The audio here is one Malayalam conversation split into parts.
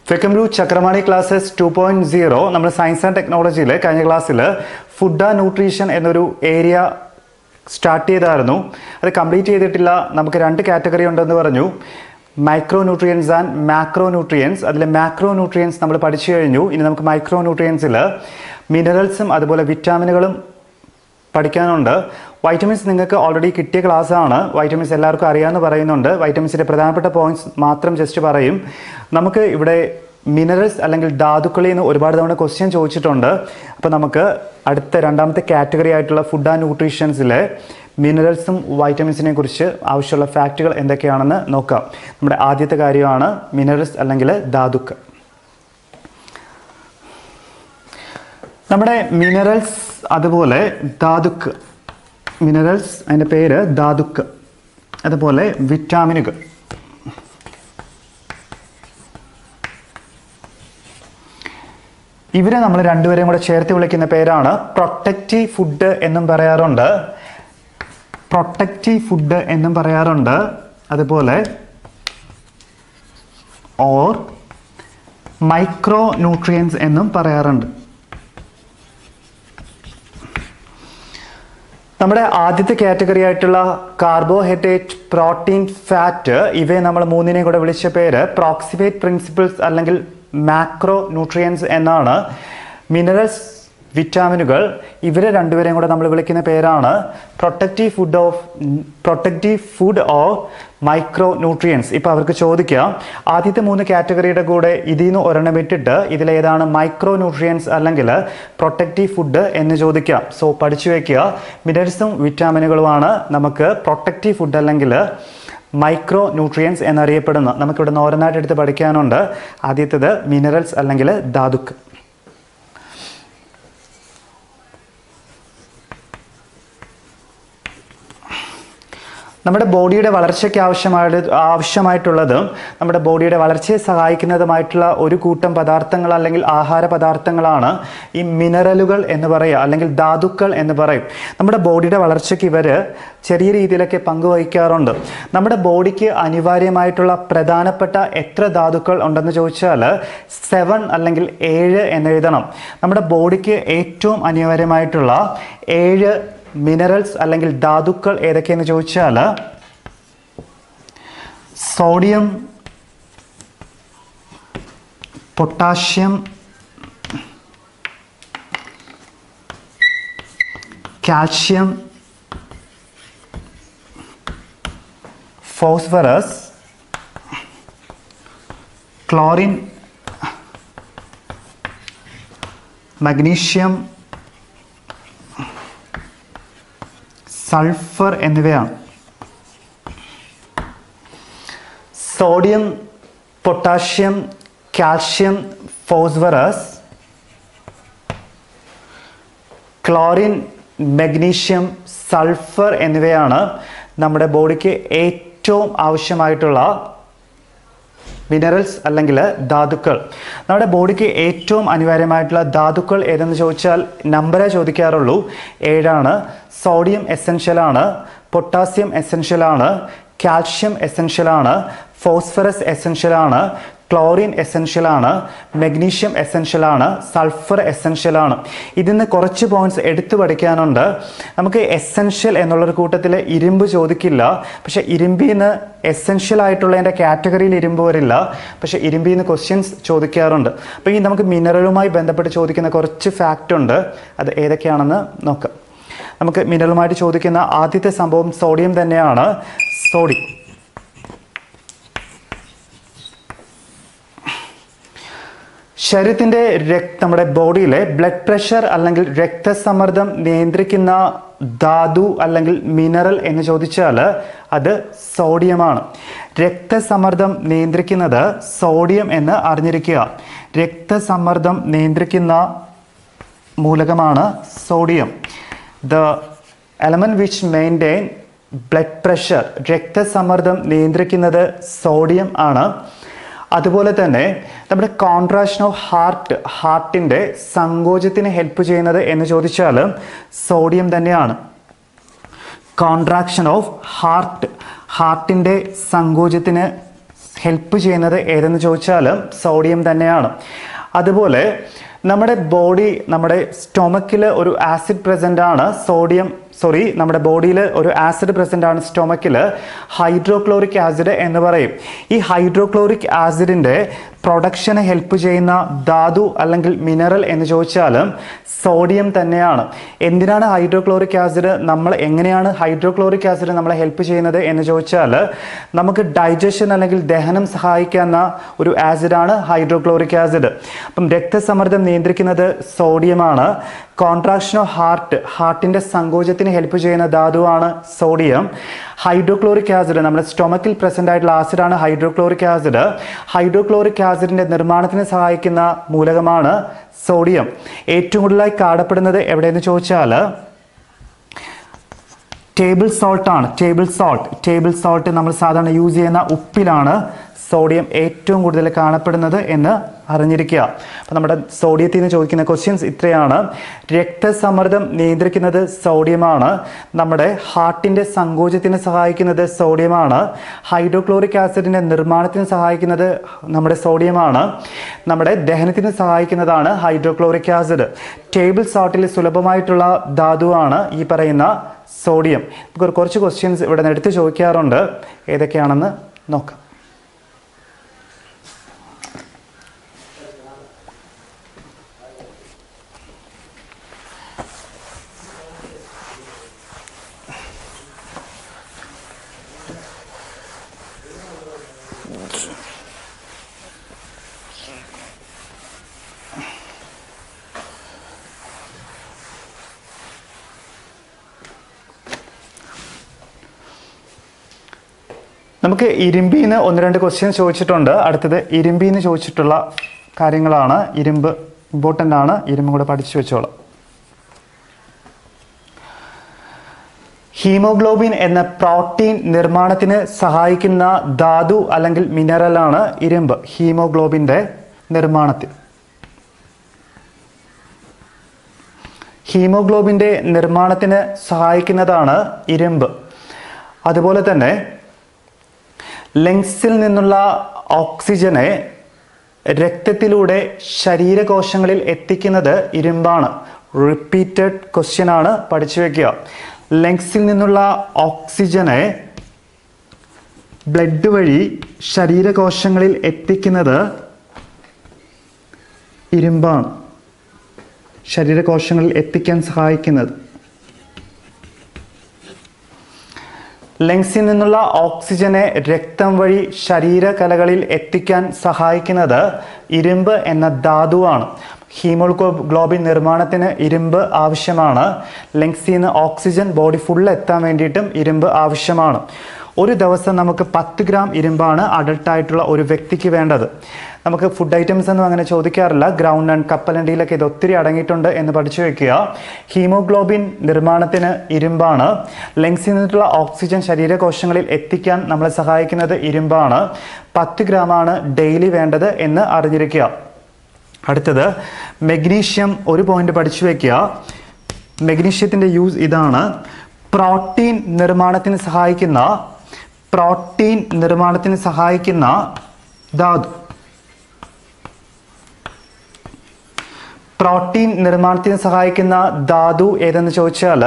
Welcome to ചക്രമാണി classes 2.0. നമ്മൾ സയൻസ് ആൻഡ് ടെക്നോളജിയിൽ കഴിഞ്ഞ ക്ലാസ്സിൽ ഫുഡ് ആൻഡ് ന്യൂട്രീഷൻ എന്നൊരു ഏരിയ സ്റ്റാർട്ട് ചെയ്തായിരുന്നു. അത് കംപ്ലീറ്റ് ചെയ്തിട്ടില്ല. നമുക്ക് രണ്ട് കാറ്റഗറി ഉണ്ടെന്ന് പറഞ്ഞു, micro nutrients and macro nutrients. അതിൽ മാക്രോ ന്യൂട്രിയൻസ് നമ്മൾ പഠിച്ചു കഴിഞ്ഞു. ഇനി നമുക്ക് മൈക്രോ ന്യൂട്രിയൻസിൽ മിനറൽസും അതുപോലെ വിറ്റാമിനുകളും പഠിക്കാനുണ്ട്. വൈറ്റമിൻസ് നിങ്ങൾക്ക് ഓൾറെഡി കിട്ടിയ ക്ലാസ്സാണ്. വൈറ്റമിൻസ് എല്ലാവർക്കും അറിയാമെന്ന് പറയുന്നുണ്ട്. വൈറ്റമിൻസിൻ്റെ പ്രധാനപ്പെട്ട പോയിന്റ്സ് മാത്രം ജസ്റ്റ് പറയും. നമുക്ക് ഇവിടെ മിനറൽസ് അല്ലെങ്കിൽ ധാതുക്കളിൽ നിന്ന് ഒരുപാട് തവണ ക്വസ്റ്റ്യൻ ചോദിച്ചിട്ടുണ്ട്. അപ്പോൾ നമുക്ക് അടുത്ത രണ്ടാമത്തെ കാറ്റഗറി ആയിട്ടുള്ള ഫുഡ് ആൻഡ് ന്യൂട്രീഷൻസിലെ മിനറൽസും വൈറ്റമിൻസിനെ കുറിച്ച് ആവശ്യമുള്ള ഫാക്റ്റുകൾ എന്തൊക്കെയാണെന്ന് നോക്കാം. നമ്മുടെ ആദ്യത്തെ കാര്യമാണ് മിനറൽസ് അല്ലെങ്കിൽ ധാതുക്കൾ. നമ്മുടെ മിനറൽസ് അതുപോലെ ധാതുക്കൾ, മിനറൽസ് അതിൻ്റെ പേര് ധാതുക്കൾ, അതുപോലെ വിറ്റാമിനുകൾ. ഇവരെ നമ്മൾ രണ്ടുപേരെയും കൂടെ ചേർത്ത് വിളിക്കുന്ന പേരാണ് പ്രൊട്ടക്റ്റീവ് ഫുഡ് എന്നും പറയാറുണ്ട്. പ്രൊട്ടക്റ്റീവ് ഫുഡ് എന്നും പറയാറുണ്ട്. അതുപോലെ ഓർ മൈക്രോ ന്യൂട്രിയൻസ് എന്നും പറയാറുണ്ട്. നമ്മുടെ ആദ്യത്തെ കാറ്റഗറി ആയിട്ടുള്ള കാർബോഹൈഡ്രേറ്റ്, പ്രോട്ടീൻ, ഫാറ്റ്, ഇവയെ നമ്മൾ മൂന്നിനെയും കൂടെ വിളിച്ച പേര് പ്രോക്സിമേറ്റ് പ്രിൻസിപ്പിൾസ് അല്ലെങ്കിൽ മാക്രോ ന്യൂട്രിയൻസ് എന്നാണ്. മിനറൽസ്, വിറ്റാമിനുകൾ, ഇവരെ രണ്ടുപേരെയും കൂടെ നമ്മൾ വിളിക്കുന്ന പേരാണ് protective food of micro nutrients. ഇപ്പോൾ അവർക്ക് ചോദിക്കാം, ആദ്യത്തെ മൂന്ന് കാറ്റഗറിയുടെ കൂടെ ഇതിൽ നിന്ന് ഒരെണ്ണം വിട്ടിട്ട് ഇതിലേതാണ് മൈക്രോ ന്യൂട്രിയൻസ് അല്ലെങ്കിൽ പ്രൊട്ടക്റ്റീവ് ഫുഡ് എന്ന് ചോദിക്കാം. സോ പഠിച്ചു വയ്ക്കുക, മിനറൽസും വിറ്റാമിനുകളുമാണ് നമുക്ക് പ്രൊട്ടക്റ്റീവ് ഫുഡ് അല്ലെങ്കിൽ മൈക്രോ ന്യൂട്രിയൻസ് എന്നറിയപ്പെടുന്നു. നമുക്കിവിടെ ഓരോന്നായിട്ട് എടുത്ത് പഠിക്കാനുണ്ട്. ആദ്യത്തേത് മിനറൽസ് അല്ലെങ്കിൽ ധാതുക്കൾ. നമ്മുടെ ബോഡിയുടെ വളർച്ചയ്ക്ക് ആവശ്യമായിട്ടുള്ളതും നമ്മുടെ ബോഡിയുടെ വളർച്ചയെ സഹായിക്കുന്നതുമായിട്ടുള്ള ഒരു കൂട്ടം പദാർത്ഥങ്ങൾ അല്ലെങ്കിൽ ആഹാര പദാർത്ഥങ്ങളാണ് ഈ മിനറലുകൾ എന്ന് പറയുക, അല്ലെങ്കിൽ ധാതുക്കൾ എന്ന് പറയും. നമ്മുടെ ബോഡിയുടെ വളർച്ചയ്ക്ക് ഇവർ ചെറിയ രീതിയിലൊക്കെ പങ്കുവഹിക്കാറുണ്ട്. നമ്മുടെ ബോഡിക്ക് അനിവാര്യമായിട്ടുള്ള പ്രധാനപ്പെട്ട എത്ര ധാതുക്കൾ ഉണ്ടെന്ന് ചോദിച്ചാൽ 7 അല്ലെങ്കിൽ 7 എന്നെഴുതണം. നമ്മുടെ ബോഡിക്ക് ഏറ്റവും അനിവാര്യമായിട്ടുള്ള 7 മിനറൽസ് അല്ലെങ്കിൽ ധാതുക്കൾ ഏതൊക്കെയെന്ന് ചോദിച്ചാൽ sodium, potassium, calcium, phosphorus, chlorine, magnesium, sulphur എന്നിവയാണ്. Sodium, potassium, calcium, phosphorus, chlorine, magnesium, sulphur എന്നിവയാണ് നമ്മുടെ ബോഡിക്ക് ഏറ്റവും ആവശ്യമായിട്ടുള്ള മിനറൽസ് അല്ലെങ്കിൽ ധാതുക്കൾ. നമ്മുടെ ബോഡിക്ക് ഏറ്റവും അനിവാര്യമായിട്ടുള്ള ധാതുക്കൾ ഏതെന്ന് ചോദിച്ചാൽ നമ്പറേ ചോദിക്കാറുള്ളൂ. 7ആണ്. സോഡിയം എസെൻഷ്യലാണ്, പൊട്ടാസ്യം എസെൻഷ്യലാണ്, കാൽഷ്യം എസെൻഷ്യലാണ്, ഫോസ്ഫറസ് എസെൻഷ്യലാണ്, ക്ലോറിൻ എസെൻഷ്യലാണ്, മഗ്നീഷ്യം എസെൻഷ്യലാണ്, സൾഫർ എസെൻഷ്യലാണ്. ഇതിന്ന് കുറച്ച് പോയിന്റ്സ് എടുത്തു പഠിക്കാനുണ്ട്. നമുക്ക് എസെൻഷ്യൽ എന്നുള്ളൊരു കൂട്ടത്തിൽ ഇരുമ്പ് ചോദിക്കില്ല. പക്ഷെ ഇരുമ്പിൽ നിന്ന് എസെൻഷ്യൽ ആയിട്ടുള്ളതിൻ്റെ കാറ്റഗറിയിൽ ഇരുമ്പ് വരില്ല. പക്ഷെ ഇരുമ്പിൽ നിന്ന് ക്വസ്റ്റ്യൻസ് ചോദിക്കാറുണ്ട്. അപ്പോൾ ഈ നമുക്ക് മിനറലുമായി ബന്ധപ്പെട്ട് ചോദിക്കുന്ന കുറച്ച് ഫാക്റ്റ് ഉണ്ട്. അത് ഏതൊക്കെയാണെന്ന് നോക്കാം. നമുക്ക് മിനറലുമായിട്ട് ചോദിക്കുന്ന ആദ്യത്തെ സംഭവം സോഡിയം തന്നെയാണ്. സോഡിയം ശരീരത്തിൻ്റെ നമ്മുടെ ബോഡിയിലെ ബ്ലഡ് പ്രഷർ അല്ലെങ്കിൽ രക്തസമ്മർദ്ദം നിയന്ത്രിക്കുന്ന ധാതു അല്ലെങ്കിൽ മിനറൽ എന്ന് ചോദിച്ചാൽ അത് സോഡിയമാണ്. രക്തസമ്മർദ്ദം നിയന്ത്രിക്കുന്നത് സോഡിയം എന്ന് അറിഞ്ഞിരിക്കുക. രക്തസമ്മർദ്ദം നിയന്ത്രിക്കുന്ന മൂലകമാണ് sodium. The element which maintain blood pressure, രക്തസമ്മർദ്ദം നിയന്ത്രിക്കുന്നത് സോഡിയം ആണ്. അതുപോലെ തന്നെ നമ്മുടെ കോൺട്രാക്ഷൻ ഓഫ് ഹാർട്ടിൻ്റെ സങ്കോചത്തിന് ഹെൽപ്പ് ചെയ്യുന്നത് എന്ന് ചോദിച്ചാൽ സോഡിയം തന്നെയാണ്. കോൺട്രാക്ഷൻ ഓഫ് ഹാർട്ടിൻ്റെ സങ്കോചത്തിന് ഹെൽപ്പ് ചെയ്യുന്നത് ഏതെന്ന് ചോദിച്ചാൽ സോഡിയം തന്നെയാണ്. അതുപോലെ നമ്മുടെ സ്റ്റൊമക്കിൽ ഒരു ആസിഡ് പ്രസൻ്റ് ആണ് നമ്മുടെ ബോഡിയിൽ ഒരു ആസിഡ് പ്രസൻ്റ് ആണ് സ്റ്റൊമക്കിൽ, ഹൈഡ്രോക്ലോറിക് ആസിഡ് എന്ന് പറയും. ഈ ഹൈഡ്രോക്ലോറിക് ആസിഡിൻ്റെ പ്രൊഡക്ഷന് ഹെൽപ്പ് ചെയ്യുന്ന ധാതു അല്ലെങ്കിൽ മിനറൽ എന്ന് ചോദിച്ചാൽ സോഡിയം തന്നെയാണ്. എന്തിനാണ് ഹൈഡ്രോക്ലോറിക് ആസിഡ് എങ്ങനെയാണ് ഹൈഡ്രോക്ലോറിക് ആസിഡ് നമ്മളെ ഹെൽപ്പ് ചെയ്യുന്നത് എന്ന് ചോദിച്ചാൽ നമുക്ക് ഡൈജഷൻ അല്ലെങ്കിൽ ദഹനം സഹായിക്കുന്ന ഒരു ആസിഡാണ് ഹൈഡ്രോക്ലോറിക് ആസിഡ്. അപ്പം രക്തസമ്മർദ്ദം നിയന്ത്രിക്കുന്നത് സോഡിയമാണ്. കോൺട്രാക്ഷൻ ഓഫ് ഹാർട്ടിൻ്റെ സങ്കോചത്തിന് ഹെൽപ്പ് ചെയ്യുന്ന ധാതുവാണ് സോഡിയം. ഹൈഡ്രോക്ലോറിക് ആസിഡ് നമ്മുടെ സ്റ്റൊമക്കിൽ പ്രസൻ്റ് ആയിട്ടുള്ള ആസിഡാണ് ഹൈഡ്രോക്ലോറിക് ആസിഡ്. ഹൈഡ്രോക്ലോറിക് ആസിഡിൻ്റെ നിർമ്മാണത്തിന് സഹായിക്കുന്ന മൂലകമാണ് സോഡിയം. ഏറ്റവും കൂടുതലായി കാണപ്പെടുന്നത് എവിടെയെന്ന് ചോദിച്ചാൽ ടേബിൾ സോൾട്ട് ആണ്. ടേബിൾ സോൾട്ട് നമ്മൾ സാധാരണ യൂസ് ചെയ്യുന്ന ഉപ്പിലാണ് സോഡിയം ഏറ്റവും കൂടുതൽ കാണപ്പെടുന്നത് എന്ന് അറിഞ്ഞിരിക്കുക. അപ്പം നമ്മുടെ സോഡിയത്തിൽ നിന്ന് ചോദിക്കുന്ന ക്വസ്റ്റ്യൻസ് ഇത്രയാണ്. രക്തസമ്മർദ്ദം നിയന്ത്രിക്കുന്നത് സോഡിയമാണ്. നമ്മുടെ ഹാർട്ടിൻ്റെ സങ്കോചത്തിന് സഹായിക്കുന്നത് സോഡിയമാണ്. ഹൈഡ്രോക്ലോറിക് ആസിഡിൻ്റെ നിർമ്മാണത്തിന് സഹായിക്കുന്നത് നമ്മുടെ സോഡിയമാണ്. നമ്മുടെ ദഹനത്തിന് സഹായിക്കുന്നതാണ് ഹൈഡ്രോക്ലോറിക് ആസിഡ്. ടേബിൾ സോൾട്ടിൽ സുലഭമായിട്ടുള്ള ധാതുവാണ് ഈ പറയുന്ന സോഡിയം. നമുക്ക് കുറച്ച് ക്വസ്റ്റ്യൻസ് ഇവിടെ നിന്ന് എടുത്ത് ചോദിക്കാറുണ്ട്, ഏതൊക്കെയാണെന്ന് നോക്കാം. നമുക്ക് ഇരുമ്പിന്ന് 1-2 ക്വസ്റ്റ്യൻസ് ചോദിച്ചിട്ടുണ്ട്. അടുത്തത് ഇരുമ്പിന്ന് ചോദിച്ചിട്ടുള്ള കാര്യങ്ങളാണ്. ഇരുമ്പ് ഇമ്പോർട്ടൻ്റ് ആണ്, ഇരുമ്പും കൂടെ പഠിച്ചു വെച്ചോളാം. ഹീമോഗ്ലോബിൻ എന്ന പ്രോട്ടീൻ നിർമ്മാണത്തിന് സഹായിക്കുന്ന ധാതു അല്ലെങ്കിൽ മിനറലാണ് ഇരുമ്പ്. ഹീമോഗ്ലോബിൻ്റെ നിർമ്മാണത്തിന് സഹായിക്കുന്നതാണ് ഇരുമ്പ്. അതുപോലെ തന്നെ ലങ്സിൽ നിന്നുള്ള ഓക്സിജനെ രക്തത്തിലൂടെ ശരീരകോശങ്ങളിൽ എത്തിക്കുന്നത് ഇരുമ്പാണ്. റിപ്പീറ്റഡ് ക്വസ്റ്റ്യൻ ആണ്, പഠിച്ചു വയ്ക്കുക. ലങ്സിൽ നിന്നുള്ള ഓക്സിജനെ ബ്ലഡ് വഴി ശരീരകോശങ്ങളിൽ എത്തിക്കുന്നത് ഇരുമ്പാണ്. ശരീരകോശങ്ങളിൽ എത്തിക്കാൻ സഹായിക്കുന്നത്. ലങ്സിൽ നിന്നുള്ള ഓക്സിജനെ രക്തം വഴി ശരീരകലകളിൽ എത്തിക്കാൻ സഹായിക്കുന്നത് ഇരുമ്പ് എന്ന ധാതുവാണ്. ഹീമോഗ്ലോബിൻ നിർമ്മാണത്തിന് ഇരുമ്പ് ആവശ്യമാണ്. ലങ്സിൽ നിന്ന് ഓക്സിജൻ ബോഡി ഫുൾ എത്താൻ വേണ്ടിയിട്ടും ഇരുമ്പ് ആവശ്യമാണ്. ഒരു ദിവസം നമുക്ക് 10 ഗ്രാം ഇരുമ്പാണ് അഡൾട്ടായിട്ടുള്ള ഒരു വ്യക്തിക്ക് വേണ്ടത്. നമുക്ക് ഫുഡ് ഐറ്റംസ് ഒന്നും അങ്ങനെ ചോദിക്കാറില്ല. ഗ്രൗണ്ട് ആൻഡ് കപ്പലണ്ടിയിലൊക്കെ ഇത് ഒത്തിരി അടങ്ങിയിട്ടുണ്ട് എന്ന് പഠിച്ചു വയ്ക്കുക. ഹീമോഗ്ലോബിൻ നിർമ്മാണത്തിന് ഇരുമ്പാണ്. ലങ്സിൽ നിന്നുള്ള ഓക്സിജൻ ശരീരകോശങ്ങളിൽ എത്തിക്കാൻ നമ്മളെ സഹായിക്കുന്നത് ഇരുമ്പാണ്. 10 ഗ്രാമാണ് ഡെയിലി വേണ്ടത് എന്ന് അറിഞ്ഞിരിക്കുക. അടുത്തത് മെഗ്നീഷ്യം. ഒരു പോയിന്റ് പഠിച്ചു വയ്ക്കുക. മെഗ്നീഷ്യത്തിൻ്റെ യൂസ് ഇതാണ്. പ്രോട്ടീൻ നിർമ്മാണത്തിന് സഹായിക്കുന്ന ധാതു. പ്രോട്ടീൻ നിർമ്മാണത്തിന് സഹായിക്കുന്ന ധാതു ഏതെന്ന് ചോദിച്ചാൽ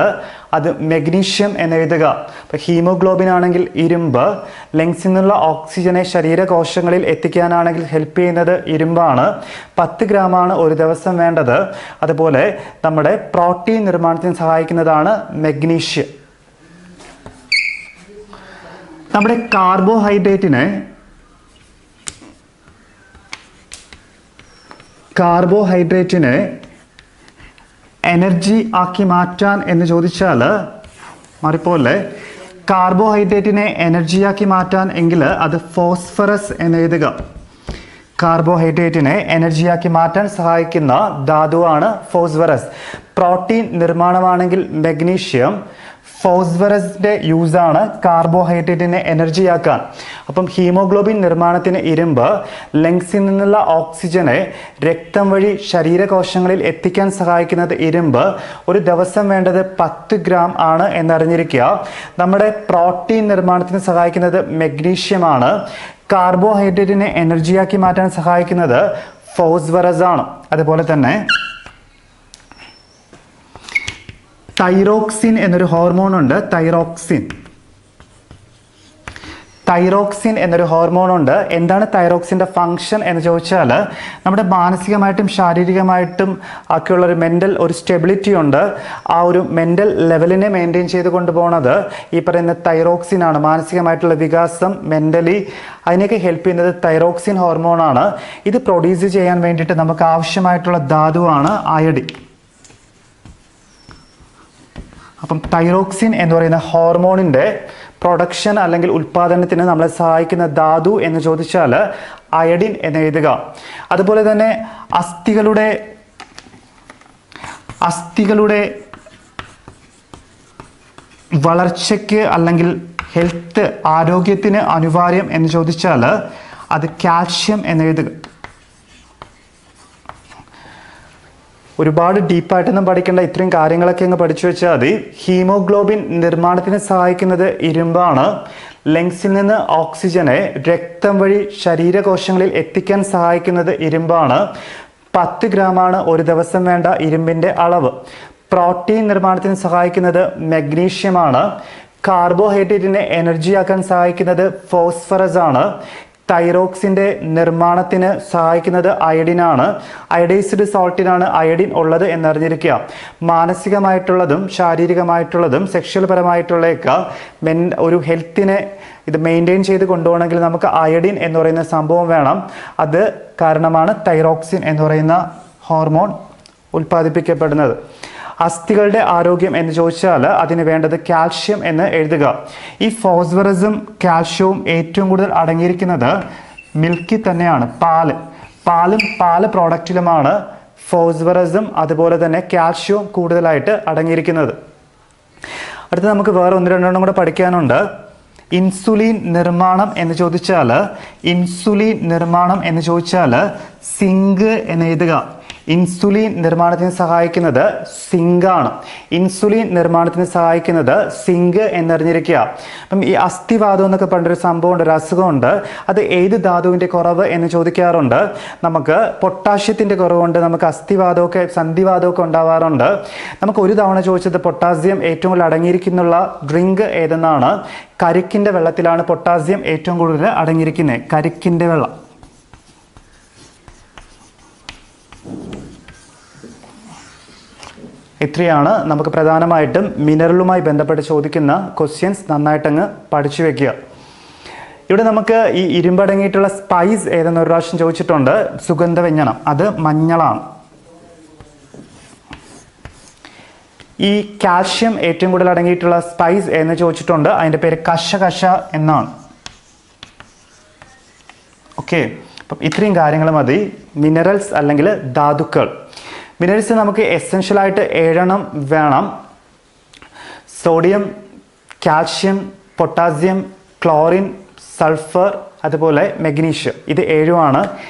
അത് മെഗ്നീഷ്യം എന്ന് എഴുതുക. അപ്പോൾ ഹീമോഗ്ലോബിൻ ആണെങ്കിൽ ഇരുമ്പ്, ലങ്സിൽ നിന്നുള്ള ഓക്സിജനെ ശരീരകോശങ്ങളിൽ എത്തിക്കാനാണെങ്കിൽ ഹെൽപ്പ് ചെയ്യുന്നത് ഇരുമ്പാണ്. 10 ഗ്രാമാണ് ഒരു ദിവസം വേണ്ടത്. അതുപോലെ നമ്മുടെ പ്രോട്ടീൻ നിർമ്മാണത്തിന് സഹായിക്കുന്നതാണ് മെഗ്നീഷ്യം. നമ്മുടെ കാർബോഹൈഡ്രേറ്റിനെ എനർജി ആക്കി മാറ്റാൻ എന്ന് ചോദിച്ചാൽ മാറിപ്പോലെ. കാർബോഹൈഡ്രേറ്റിനെ എനർജിയാക്കി മാറ്റാൻ എങ്കിൽ അത് ഫോസ്ഫറസ് എന്ന് എഴുതുക. കാർബോഹൈഡ്രേറ്റിനെ എനർജിയാക്കി മാറ്റാൻ സഹായിക്കുന്ന ധാതുവാണ് ഫോസ്ഫറസ്. പ്രോട്ടീൻ നിർമ്മാണമാണെങ്കിൽ മെഗ്നീഷ്യം. ഫോസ്ഫറസിൻ്റെ യൂസാണ് കാർബോഹൈഡ്രേറ്റിനെ എനർജിയാക്കാൻ. അപ്പം ഹീമോഗ്ലോബിൻ നിർമ്മാണത്തിന് ഇരുമ്പ്, ലങ്സിൽ നിന്നുള്ള ഓക്സിജനെ രക്തം വഴി ശരീരകോശങ്ങളിൽ എത്തിക്കാൻ സഹായിക്കുന്നത് ഇരുമ്പ്. ഒരു ദിവസം വേണ്ടത് 10 ഗ്രാം ആണ് എന്നറിഞ്ഞിരിക്കുക. നമ്മുടെ പ്രോട്ടീൻ നിർമ്മാണത്തിന് സഹായിക്കുന്നത് മെഗ്നീഷ്യമാണ്. കാർബോഹൈഡ്രേറ്റിനെ എനർജിയാക്കി മാറ്റാൻ സഹായിക്കുന്നത് ഫോസ്ഫറസ് ആണ്. അതുപോലെ തന്നെ തൈറോക്സിൻ എന്നൊരു ഹോർമോൺ ഉണ്ട്. തൈറോക്സിൻ എന്നൊരു ഹോർമോൺ ഉണ്ട്. എന്താണ് തൈറോക്സിൻ്റെ ഫങ്ഷൻ എന്ന് ചോദിച്ചാൽ, നമ്മുടെ മാനസികമായിട്ടും ശാരീരികമായിട്ടും ഒക്കെയുള്ള ഒരു മെൻ്റൽ ഒരു സ്റ്റെബിലിറ്റി ഉണ്ട്. ആ ഒരു മെൻ്റൽ ലെവലിനെ മെയിൻറ്റെയിൻ ചെയ്ത് കൊണ്ടുപോകുന്നത് ഈ പറയുന്ന തൈറോക്സിൻ ആണ്. മാനസികമായിട്ടുള്ള വികാസം, മെൻ്റലി അതിനൊക്കെ ഹെൽപ്പ് ചെയ്യുന്നത് തൈറോക്സിൻ ഹോർമോണാണ്. ഇത് പ്രൊഡ്യൂസ് ചെയ്യാൻ വേണ്ടിയിട്ട് നമുക്ക് ആവശ്യമായിട്ടുള്ള ധാതുവാണ് അയഡിൻ. അപ്പം തൈറോക്സിൻ എന്ന് പറയുന്ന ഹോർമോണിൻ്റെ പ്രൊഡക്ഷൻ അല്ലെങ്കിൽ ഉൽപ്പാദനത്തിന് നമ്മളെ സഹായിക്കുന്ന ധാതു എന്ന് ചോദിച്ചാൽ അയഡിൻ എന്ന് എഴുതുക. അതുപോലെ തന്നെ അസ്ഥികളുടെ വളർച്ചയ്ക്ക് അല്ലെങ്കിൽ ഹെൽത്ത് ആരോഗ്യത്തിന് അനിവാര്യം എന്ന് ചോദിച്ചാൽ അത് കാൽഷ്യം എന്ന് എഴുതുക. ഒരുപാട് ഡീപ്പായിട്ടൊന്നും പഠിക്കേണ്ട, ഇത്രയും കാര്യങ്ങളൊക്കെ അങ്ങ് പഠിച്ചു വെച്ചാൽ മതി. ഹീമോഗ്ലോബിൻ നിർമ്മാണത്തിന് സഹായിക്കുന്നത് ഇരുമ്പാണ്. ലങ്സിൽ നിന്ന് ഓക്സിജനെ രക്തം വഴി ശരീരകോശങ്ങളിൽ എത്തിക്കാൻ സഹായിക്കുന്നത് ഇരുമ്പാണ്. 10 ഗ്രാമാണ് ഒരു ദിവസം വേണ്ട ഇരുമ്പിൻ്റെ അളവ്. പ്രോട്ടീൻ നിർമ്മാണത്തിന് സഹായിക്കുന്നത് മഗ്നീഷ്യമാണ്. കാർബോഹൈഡ്രേറ്റിനെ എനർജിയാക്കാൻ സഹായിക്കുന്നത് ഫോസ്ഫറസ് ആണ്. തൈറോക്സിൻ്റെ നിർമ്മാണത്തിന് സഹായിക്കുന്നത് അയഡിനാണ്. അയഡൈസ്ഡ് സോൾട്ടിനാണ് അയഡിൻ ഉള്ളത് എന്നറിഞ്ഞിരിക്കുക. മാനസികമായിട്ടുള്ളതും ശാരീരികമായിട്ടുള്ളതും സെക്ഷൽ പരമായിട്ടുള്ളതൊക്കെ ഒരു ഹെൽത്തിനെ ഇത് മെയിൻറ്റെയിൻ ചെയ്ത് കൊണ്ടുപോകണമെങ്കിൽ നമുക്ക് അയഡിൻ എന്ന് പറയുന്ന സംഭവം വേണം. അത് കാരണമാണ് തൈറോക്സിൻ എന്ന് പറയുന്ന ഹോർമോൺ ഉൽപ്പാദിപ്പിക്കപ്പെടുന്നത്. അസ്ഥികളുടെ ആരോഗ്യം എന്ന് ചോദിച്ചാൽ അതിന് വേണ്ടത് കാൽഷ്യം എന്ന് എഴുതുക. ഈ ഫോസ്ഫറസും കാൽഷ്യവും ഏറ്റവും കൂടുതൽ അടങ്ങിയിരിക്കുന്നത് മിൽക്കിൽ തന്നെയാണ്. പാല് പ്രോഡക്റ്റിലുമാണ് ഫോസ്ഫറസും അതുപോലെ തന്നെ കാൽഷ്യവും കൂടുതലായിട്ട് അടങ്ങിയിരിക്കുന്നത്. അടുത്ത് നമുക്ക് വേറെ 1-2 കൂടെ പഠിക്കാനുണ്ട്. ഇൻസുലിൻ നിർമ്മാണം എന്ന് ചോദിച്ചാൽ സിങ്ക് എന്ന് എഴുതുക. ഇൻസുലിൻ നിർമ്മാണത്തിന് സഹായിക്കുന്നത് സിങ്കാണ്. സിങ്ക് എന്നറിഞ്ഞിരിക്കുക. അപ്പം ഈ അസ്ഥിവാദം എന്നൊക്കെ പറഞ്ഞൊരു സംഭവമുണ്ട്, ഒരു അസുഖമുണ്ട്. അത് ഏത് ധാതുവിൻ്റെ കുറവ് എന്ന് ചോദിക്കാറുണ്ട്. നമുക്ക് പൊട്ടാഷ്യത്തിൻ്റെ കുറവുണ്ട്, നമുക്ക് അസ്ഥിവാദമൊക്കെ സന്ധിവാദമൊക്കെ ഉണ്ടാവാറുണ്ട്. നമുക്ക് ഒരു തവണ ചോദിച്ചത് പൊട്ടാസ്യം ഏറ്റവും കൂടുതൽ അടങ്ങിയിരിക്കുന്നുള്ള ഡ്രിങ്ക് ഏതെന്നാണ്. കരിക്കിൻ്റെ വെള്ളത്തിലാണ് പൊട്ടാസ്യം ഏറ്റവും കൂടുതൽ അടങ്ങിയിരിക്കുന്നത്. കരിക്കിൻ്റെ വെള്ളം. ഇത്രയാണ് നമുക്ക് പ്രധാനമായിട്ടും മിനറലുമായി ബന്ധപ്പെട്ട് ചോദിക്കുന്ന ക്വസ്റ്റ്യൻസ്. നന്നായിട്ടങ്ങ് പഠിച്ചു വെക്കുക. ഇവിടെ നമുക്ക് ഈ ഇരുമ്പടങ്ങിയിട്ടുള്ള സ്പൈസ് ഏതെന്ന് ഒരു പ്രാവശ്യം ചോദിച്ചിട്ടുണ്ട്. സുഗന്ധവ്യഞ്ജനം, അത് മഞ്ഞളാണ്. ഈ കാൽഷ്യം ഏറ്റവും കൂടുതൽ അടങ്ങിയിട്ടുള്ള സ്പൈസ് എന്ന് ചോദിച്ചിട്ടുണ്ട്. അതിൻ്റെ പേര് കശകശ എന്നാണ്. ഓക്കെ, അപ്പം ഇത്രയും കാര്യങ്ങൾ മതി. മിനറൽസ് അല്ലെങ്കിൽ ധാതുക്കൾ. മിനറൽസ് നമുക്ക് എസെൻഷ്യലായിട്ട് 7 വേണം. Sodium, calcium, potassium, chlorine, sulphur, അതുപോലെ മഗ്നീഷ്യം. ഇത് 7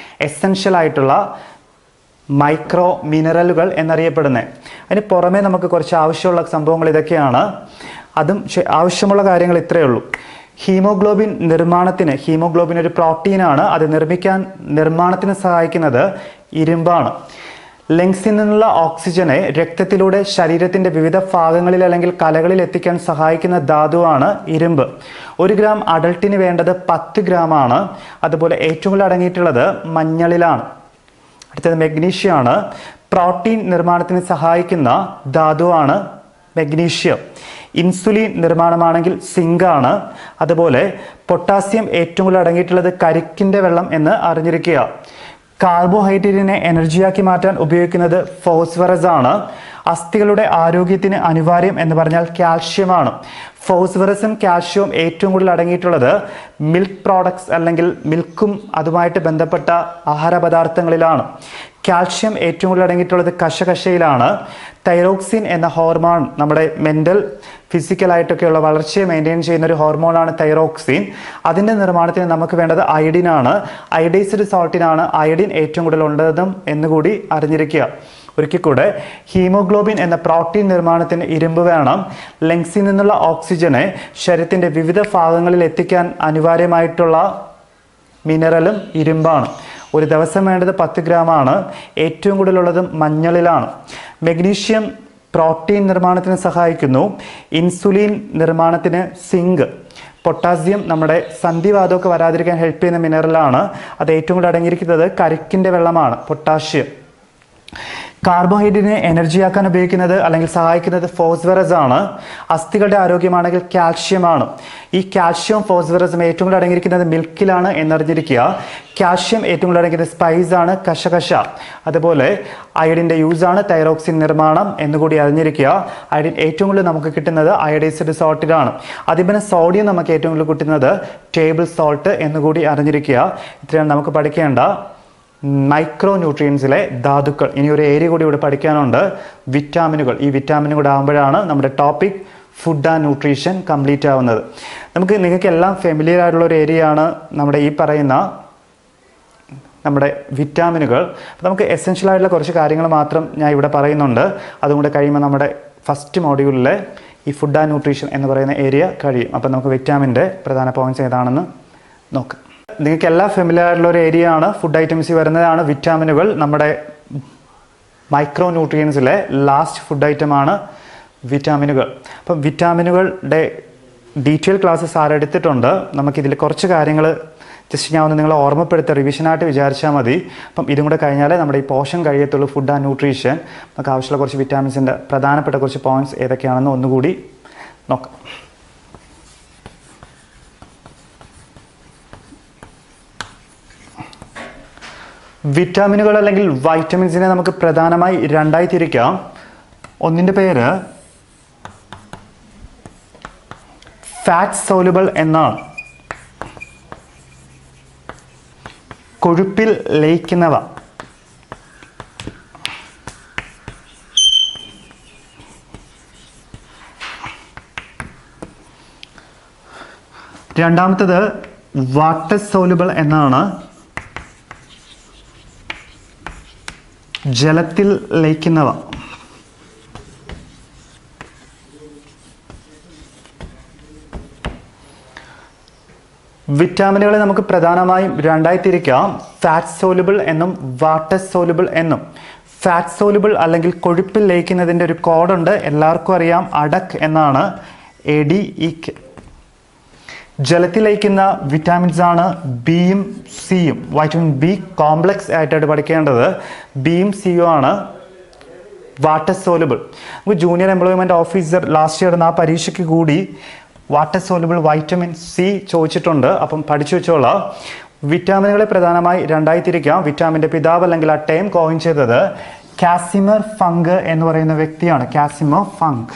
എസെൻഷ്യലായിട്ടുള്ള മൈക്രോ മിനറലുകൾ എന്നറിയപ്പെടുന്നത്. അതിന് പുറമേ നമുക്ക് കുറച്ച് ആവശ്യമുള്ള സംഭവങ്ങൾ ഇതൊക്കെയാണ്. അതും ആവശ്യമുള്ള കാര്യങ്ങൾ ഇത്രയേ ഉള്ളൂ. ഹീമോഗ്ലോബിൻ ഒരു പ്രോട്ടീനാണ്. അത് നിർമ്മാണത്തിന് സഹായിക്കുന്നത് ഇരുമ്പാണ്. ലങ്സിൽ നിന്നുള്ള ഓക്സിജനെ രക്തത്തിലൂടെ ശരീരത്തിൻ്റെ വിവിധ ഭാഗങ്ങളിൽ അല്ലെങ്കിൽ കലകളിൽ എത്തിക്കാൻ സഹായിക്കുന്ന ധാതുവാണ് ഇരുമ്പ്. 1 ഗ്രാം അഡൾട്ടിന് വേണ്ടത് 10 ഗ്രാമാണ്. അതുപോലെ ഏറ്റവും കൂടുതൽ അടങ്ങിയിട്ടുള്ളത് മഞ്ഞളിലാണ്. അടുത്തത് മഗ്നീഷ്യമാണ്. പ്രോട്ടീൻ നിർമ്മാണത്തിന് സഹായിക്കുന്ന ധാതുവാണ് മഗ്നീഷ്യം. ഇൻസുലിൻ നിർമ്മാണമാണെങ്കിൽ സിങ്കാണ്. അതുപോലെ പൊട്ടാസ്യം ഏറ്റവും കൂടുതൽ അടങ്ങിയിട്ടുള്ളത് കരിക്കിൻ്റെ വെള്ളം എന്ന് അറിഞ്ഞിരിക്കുക. കാർബോഹൈഡ്രേറ്റിനെ എനർജിയാക്കി മാറ്റാൻ ഉപയോഗിക്കുന്നത് ഫോസ്ഫറസ് ആണ്. അസ്ഥികളുടെ ആരോഗ്യത്തിന് അനിവാര്യം എന്ന് പറഞ്ഞാൽ കാൽഷ്യമാണ്. ഫോസ്ഫറസും കാൽഷ്യവും ഏറ്റവും കൂടുതൽ അടങ്ങിയിട്ടുള്ളത് മിൽക്ക് പ്രോഡക്ട്സ് അല്ലെങ്കിൽ മിൽക്കും അതുമായിട്ട് ബന്ധപ്പെട്ട ആഹാര പദാർത്ഥങ്ങളിലാണ്. കാൽഷ്യം ഏറ്റവും കൂടുതൽ അടങ്ങിയിട്ടുള്ളത് കശകശയിലാണ്. തൈറോക്സിൻ എന്ന ഹോർമോൺ നമ്മുടെ മെൻ്റൽ ഫിസിക്കലായിട്ടൊക്കെയുള്ള വളർച്ചയെ മെയിൻറ്റെയിൻ ചെയ്യുന്ന ഒരു ഹോർമോണാണ് തൈറോക്സിൻ. അതിൻ്റെ നിർമ്മാണത്തിന് നമുക്ക് വേണ്ടത് അയഡിനാണ്. അയഡൈസ്ഡ് സോൾട്ടിനാണ് അയഡിൻ ഏറ്റവും കൂടുതൽ ഉള്ളതും എന്നുകൂടി അറിഞ്ഞിരിക്കുക. ഒരിക്കൽ കൂടെ, ഹീമോഗ്ലോബിൻ എന്ന പ്രോട്ടീൻ നിർമ്മാണത്തിന് ഇരുമ്പ് വേണം. ലങ്സിൽ നിന്നുള്ള ഓക്സിജനെ ശരീരത്തിൻ്റെ വിവിധ ഭാഗങ്ങളിൽ എത്തിക്കാൻ അനിവാര്യമായിട്ടുള്ള മിനറലും ഇരുമ്പാണ്. ഒരു ദിവസം വേണ്ടത് 10 ഗ്രാമാണ്. ഏറ്റവും കൂടുതലുള്ളത് മഞ്ഞളിലാണ്. മെഗ്നീഷ്യം പ്രോട്ടീൻ നിർമ്മാണത്തിന് സഹായിക്കുന്നു. ഇൻസുലിൻ നിർമ്മാണത്തിന് സിങ്ക്. പൊട്ടാസ്യം നമ്മുടെ സന്ധിവാതമൊക്കെ വരാതിരിക്കാൻ ഹെൽപ്പ് ചെയ്യുന്ന മിനറലാണ്. അത് ഏറ്റവും കൂടുതൽ അടങ്ങിയിരിക്കുന്നത് കരിക്കിൻ്റെ വെള്ളമാണ്, പൊട്ടാഷ്യം. കാർബോഹൈഡ്രേറ്റിനെ എനർജിയാക്കാൻ ഉപയോഗിക്കുന്നത് അല്ലെങ്കിൽ സഹായിക്കുന്നത് ഫോസ്ഫറസ് ആണ്. അസ്ഥികളുടെ ആരോഗ്യമാണെങ്കിൽ കാൽഷ്യമാണ്. ഈ കാൽഷ്യം ഫോസ്ഫറസും ഏറ്റവും കൂടുതൽ അടങ്ങിയിരിക്കുന്നത് മിൽക്കിലാണ് എന്നറിഞ്ഞിരിക്കുക. കാൽഷ്യം ഏറ്റവും കൂടുതൽ അടങ്ങിയത് സ്പൈസ് ആണ്, കശകശ. അതുപോലെ അയഡിൻ്റെ യൂസാണ് തൈറോക്സിൻ നിർമ്മാണം എന്നുകൂടി അറിഞ്ഞിരിക്കുക. അയഡിൻ ഏറ്റവും കൂടുതൽ നമുക്ക് കിട്ടുന്നത് അയഡൈസ്ഡ് സോൾട്ടിലാണ്. അതുപോലെ സോഡിയം നമുക്ക് ഏറ്റവും കൂടുതൽ കിട്ടുന്നത് ടേബിൾ സോൾട്ട് എന്നുകൂടി അറിഞ്ഞിരിക്കുക. ഇത്രയാണ് നമുക്ക് പഠിക്കേണ്ട മൈക്രോ ന്യൂട്രിയൻസിലെ ധാതുക്കൾ. ഇനി ഒരു ഏരിയ കൂടി ഇവിടെ പഠിക്കാനുണ്ട്, വിറ്റാമിനുകൾ. ഈ വിറ്റാമിൻ കൂടെ ആകുമ്പോഴാണ് നമ്മുടെ topic food and nutrition complete ആവുന്നത്. നിങ്ങൾക്ക് എല്ലാം ഫെമിലിയർ ആയിട്ടുള്ള ഒരു ഏരിയയാണ് നമ്മുടെ ഈ പറയുന്ന നമ്മുടെ വിറ്റാമിനുകൾ. നമുക്ക് എസെൻഷ്യൽ ആയിട്ടുള്ള കുറച്ച് കാര്യങ്ങൾ മാത്രം ഞാൻ ഇവിടെ പറയുന്നുണ്ട്. അതും കൂടെ കഴിയുമ്പോൾ നമ്മുടെ ഫസ്റ്റ് മോഡ്യൂളിലെ ഈ ഫുഡ് ആൻഡ് ന്യൂട്രീഷൻ എന്ന് പറയുന്ന ഏരിയ കഴിയും. അപ്പം നമുക്ക് വിറ്റാമിൻ്റെ പ്രധാന പോയിന്റ്സ് ഏതാണെന്ന് നോക്കാം. നിങ്ങൾക്ക് എല്ലാ ഫെമിലിയർ ആയിട്ടുള്ള ഒരു ഏരിയ ആണ്, ഫുഡ് ഐറ്റംസിൽ വരുന്നതാണ് വിറ്റാമിനുകൾ. നമ്മുടെ മൈക്രോ ന്യൂട്രിയൻസിലെ ലാസ്റ്റ് ഫുഡ് ഐറ്റമാണ് വിറ്റാമിനുകൾ. അപ്പം വിറ്റാമിനുകളുടെ ഡീറ്റെയിൽ ക്ലാസ്സസ് ആരെടുത്തിട്ടുണ്ട്. നമുക്കിതിൽ കുറച്ച് കാര്യങ്ങൾ ജസ്റ്റ് ഞാൻ ഒന്ന് നിങ്ങളെ ഓർമ്മപ്പെടുത്തുക, റിവിഷനായിട്ട് വിചാരിച്ചാൽ മതി. അപ്പം ഇതും കൂടെ കഴിഞ്ഞാലേ നമ്മുടെ ഈ പോർഷൻ കഴിയത്തുള്ളൂ. ഫുഡ് ആൻഡ് ന്യൂട്രീഷൻ നമുക്ക് ആവശ്യമുള്ള കുറച്ച് വിറ്റാമിൻസിൻ്റെ പ്രധാനപ്പെട്ട കുറച്ച് പോയിന്റ്സ് ഏതൊക്കെയാണെന്ന് ഒന്നുകൂടി നോക്കാം. വിറ്റാമിനുകൾ അല്ലെങ്കിൽ വൈറ്റമിൻസിനെ നമുക്ക് പ്രധാനമായി രണ്ടായി തിരിക്കാം. ഒന്നിൻ്റെ പേര് ഫാറ്റ് സോലുബിൾ എന്നാണ്, കൊഴുപ്പിൽ ലയിക്കുന്നവ. രണ്ടാമത്തത് വാട്ടർ സോലുബിൾ എന്നാണ്, ജലത്തിൽ ലയിക്കുന്നവ. വിറ്റാമിനുകളെ നമുക്ക് പ്രധാനമായും രണ്ടായി തിരിക്കാം, ഫാറ്റ് സോലുബിൾ എന്നും വാട്ടർ സോലുബിൾ എന്നും. ഫാറ്റ് സോലുബിൾ അല്ലെങ്കിൽ കൊഴുപ്പിൽ ലയിക്കുന്നതിൻ്റെ ഒരു കോഡുണ്ട്, എല്ലാവർക്കും അറിയാം, അഡക് എന്നാണ്, ADEK. ജലത്തിൽ ലയിക്കുന്ന വിറ്റാമിൻസ് ആണ് ബിയും സിയും. വൈറ്റമിൻ ബി കോംപ്ലക്സ് ആയിട്ടായിട്ട് പഠിക്കേണ്ടത് ബിയും സിയും ആണ്. വാട്ടർ സോലുബിൾ നമുക്ക് junior employment officer last year ആ പരീക്ഷയ്ക്ക് കൂടി വാട്ടർ സോലുബിൾ വൈറ്റമിൻ സി ചോദിച്ചിട്ടുണ്ട്. അപ്പം പഠിച്ചു വെച്ചോളാം. വിറ്റാമിനുകളെ പ്രധാനമായി രണ്ടായി തിരിക്കാം. വിറ്റാമിൻ്റെ പിതാവ് അല്ലെങ്കിൽ ആ ടേം കോയിൻ ചെയ്തത് കാസിമർ ഫങ്ക് എന്ന് പറയുന്ന വ്യക്തിയാണ്. കാസിമർ ഫങ്ക്